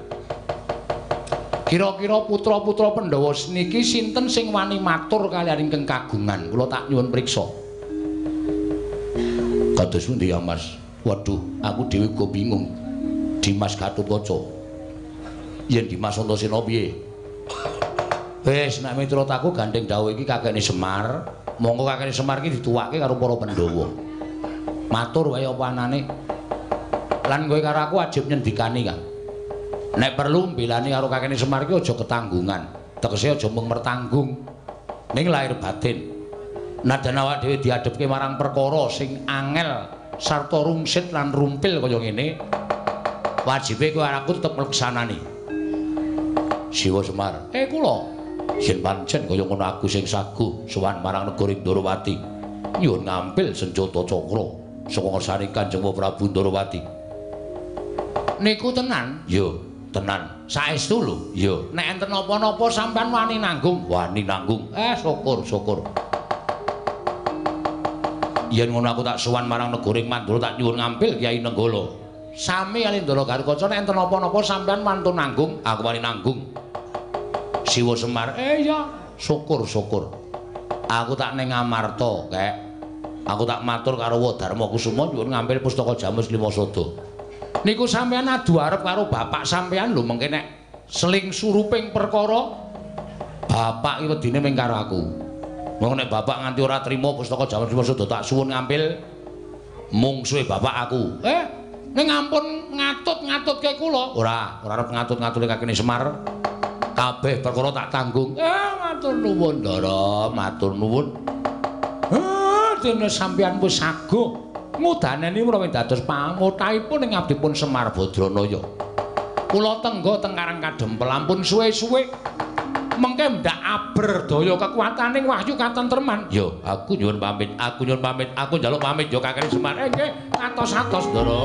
Kira-kira putra-putra Pandhawa niki sinten sing wani matur kaliyan ingkang kagungan? Kula tak nyuwun priksa. Kados pundi ya Mas? Waduh, aku dhewe uga bingung. Dimas Gatotkaca. Yen Dimas Antasena piye? Wis nek miturut aku gandeng dawuh iki kakekne Semar. Monggo kakekne Semar iki dituwake karo para Pandhawa. Matur wae apa anane. Lan kowe karo aku ajib nyendikani, Kang. Nek perlu mbelani karo kakekne Semar iki aja ketanggungan. Tegese aja mung mertanggung ning lahir batin. Nadan awak dhewe diadepke marang perkara sing angel sarta rungsit lan rumpil kaya ngene, wajibe kowe aku tetep mleksanani. Siwa Semar, kula yen pancen kaya ngono aku sing saguh sowan marang negara Ndarawati nyuwun ngampil senjata cakra saka ngersane Kanjeng Prabu Ndarawati. Niku tenan? Ya, tenan. Saestu lho. Ya, nek enten apa-napa sampean wani nanggung? Wani nanggung. Syukur. Yen ngono aku tak sowan marang negara Mandura tak nyuwun ngampil Kyai Nenggala. Sami kali Ndara Gatotkaca nek enten apa-napa sampean wantun nanggung, aku wani nanggung. Siwa Semar, ya, syukur. Aku tak ning Ngamarta, Kek. Aku tak matur karo Wadarma Kusuma nyuwun ngambil pustaka Jamus Klimasada. Niku sampean adu arep karo bapak sampean lho mengke nek seling suruping perkara bapak iki wedine ming karo aku. Wong nek bapak nganti ora trima pustaka Jamus Klimasada tak suwun ngambil mungsuhe bapak aku. Ning ampun ngatut-ngatutke kula. Ora arep ngatut-ngatutke kakene Semar. Kabeh perkara tak tanggung. Matur nuwun, Ndara, matur nuwun. Dene sampeyan wis saguh ngudaneni menawi dados pangutahipun ing abdipun Semar Badranaya. Kula tenggo teng Karang Kadempel ampun suwe-suwe mengke ndak aber daya kekuwataning wahyu katentreman. Yo, aku nyuwun pamit, aku njaluk pamit yo Kakang Semar. Nggih, atos-atos, Ndara.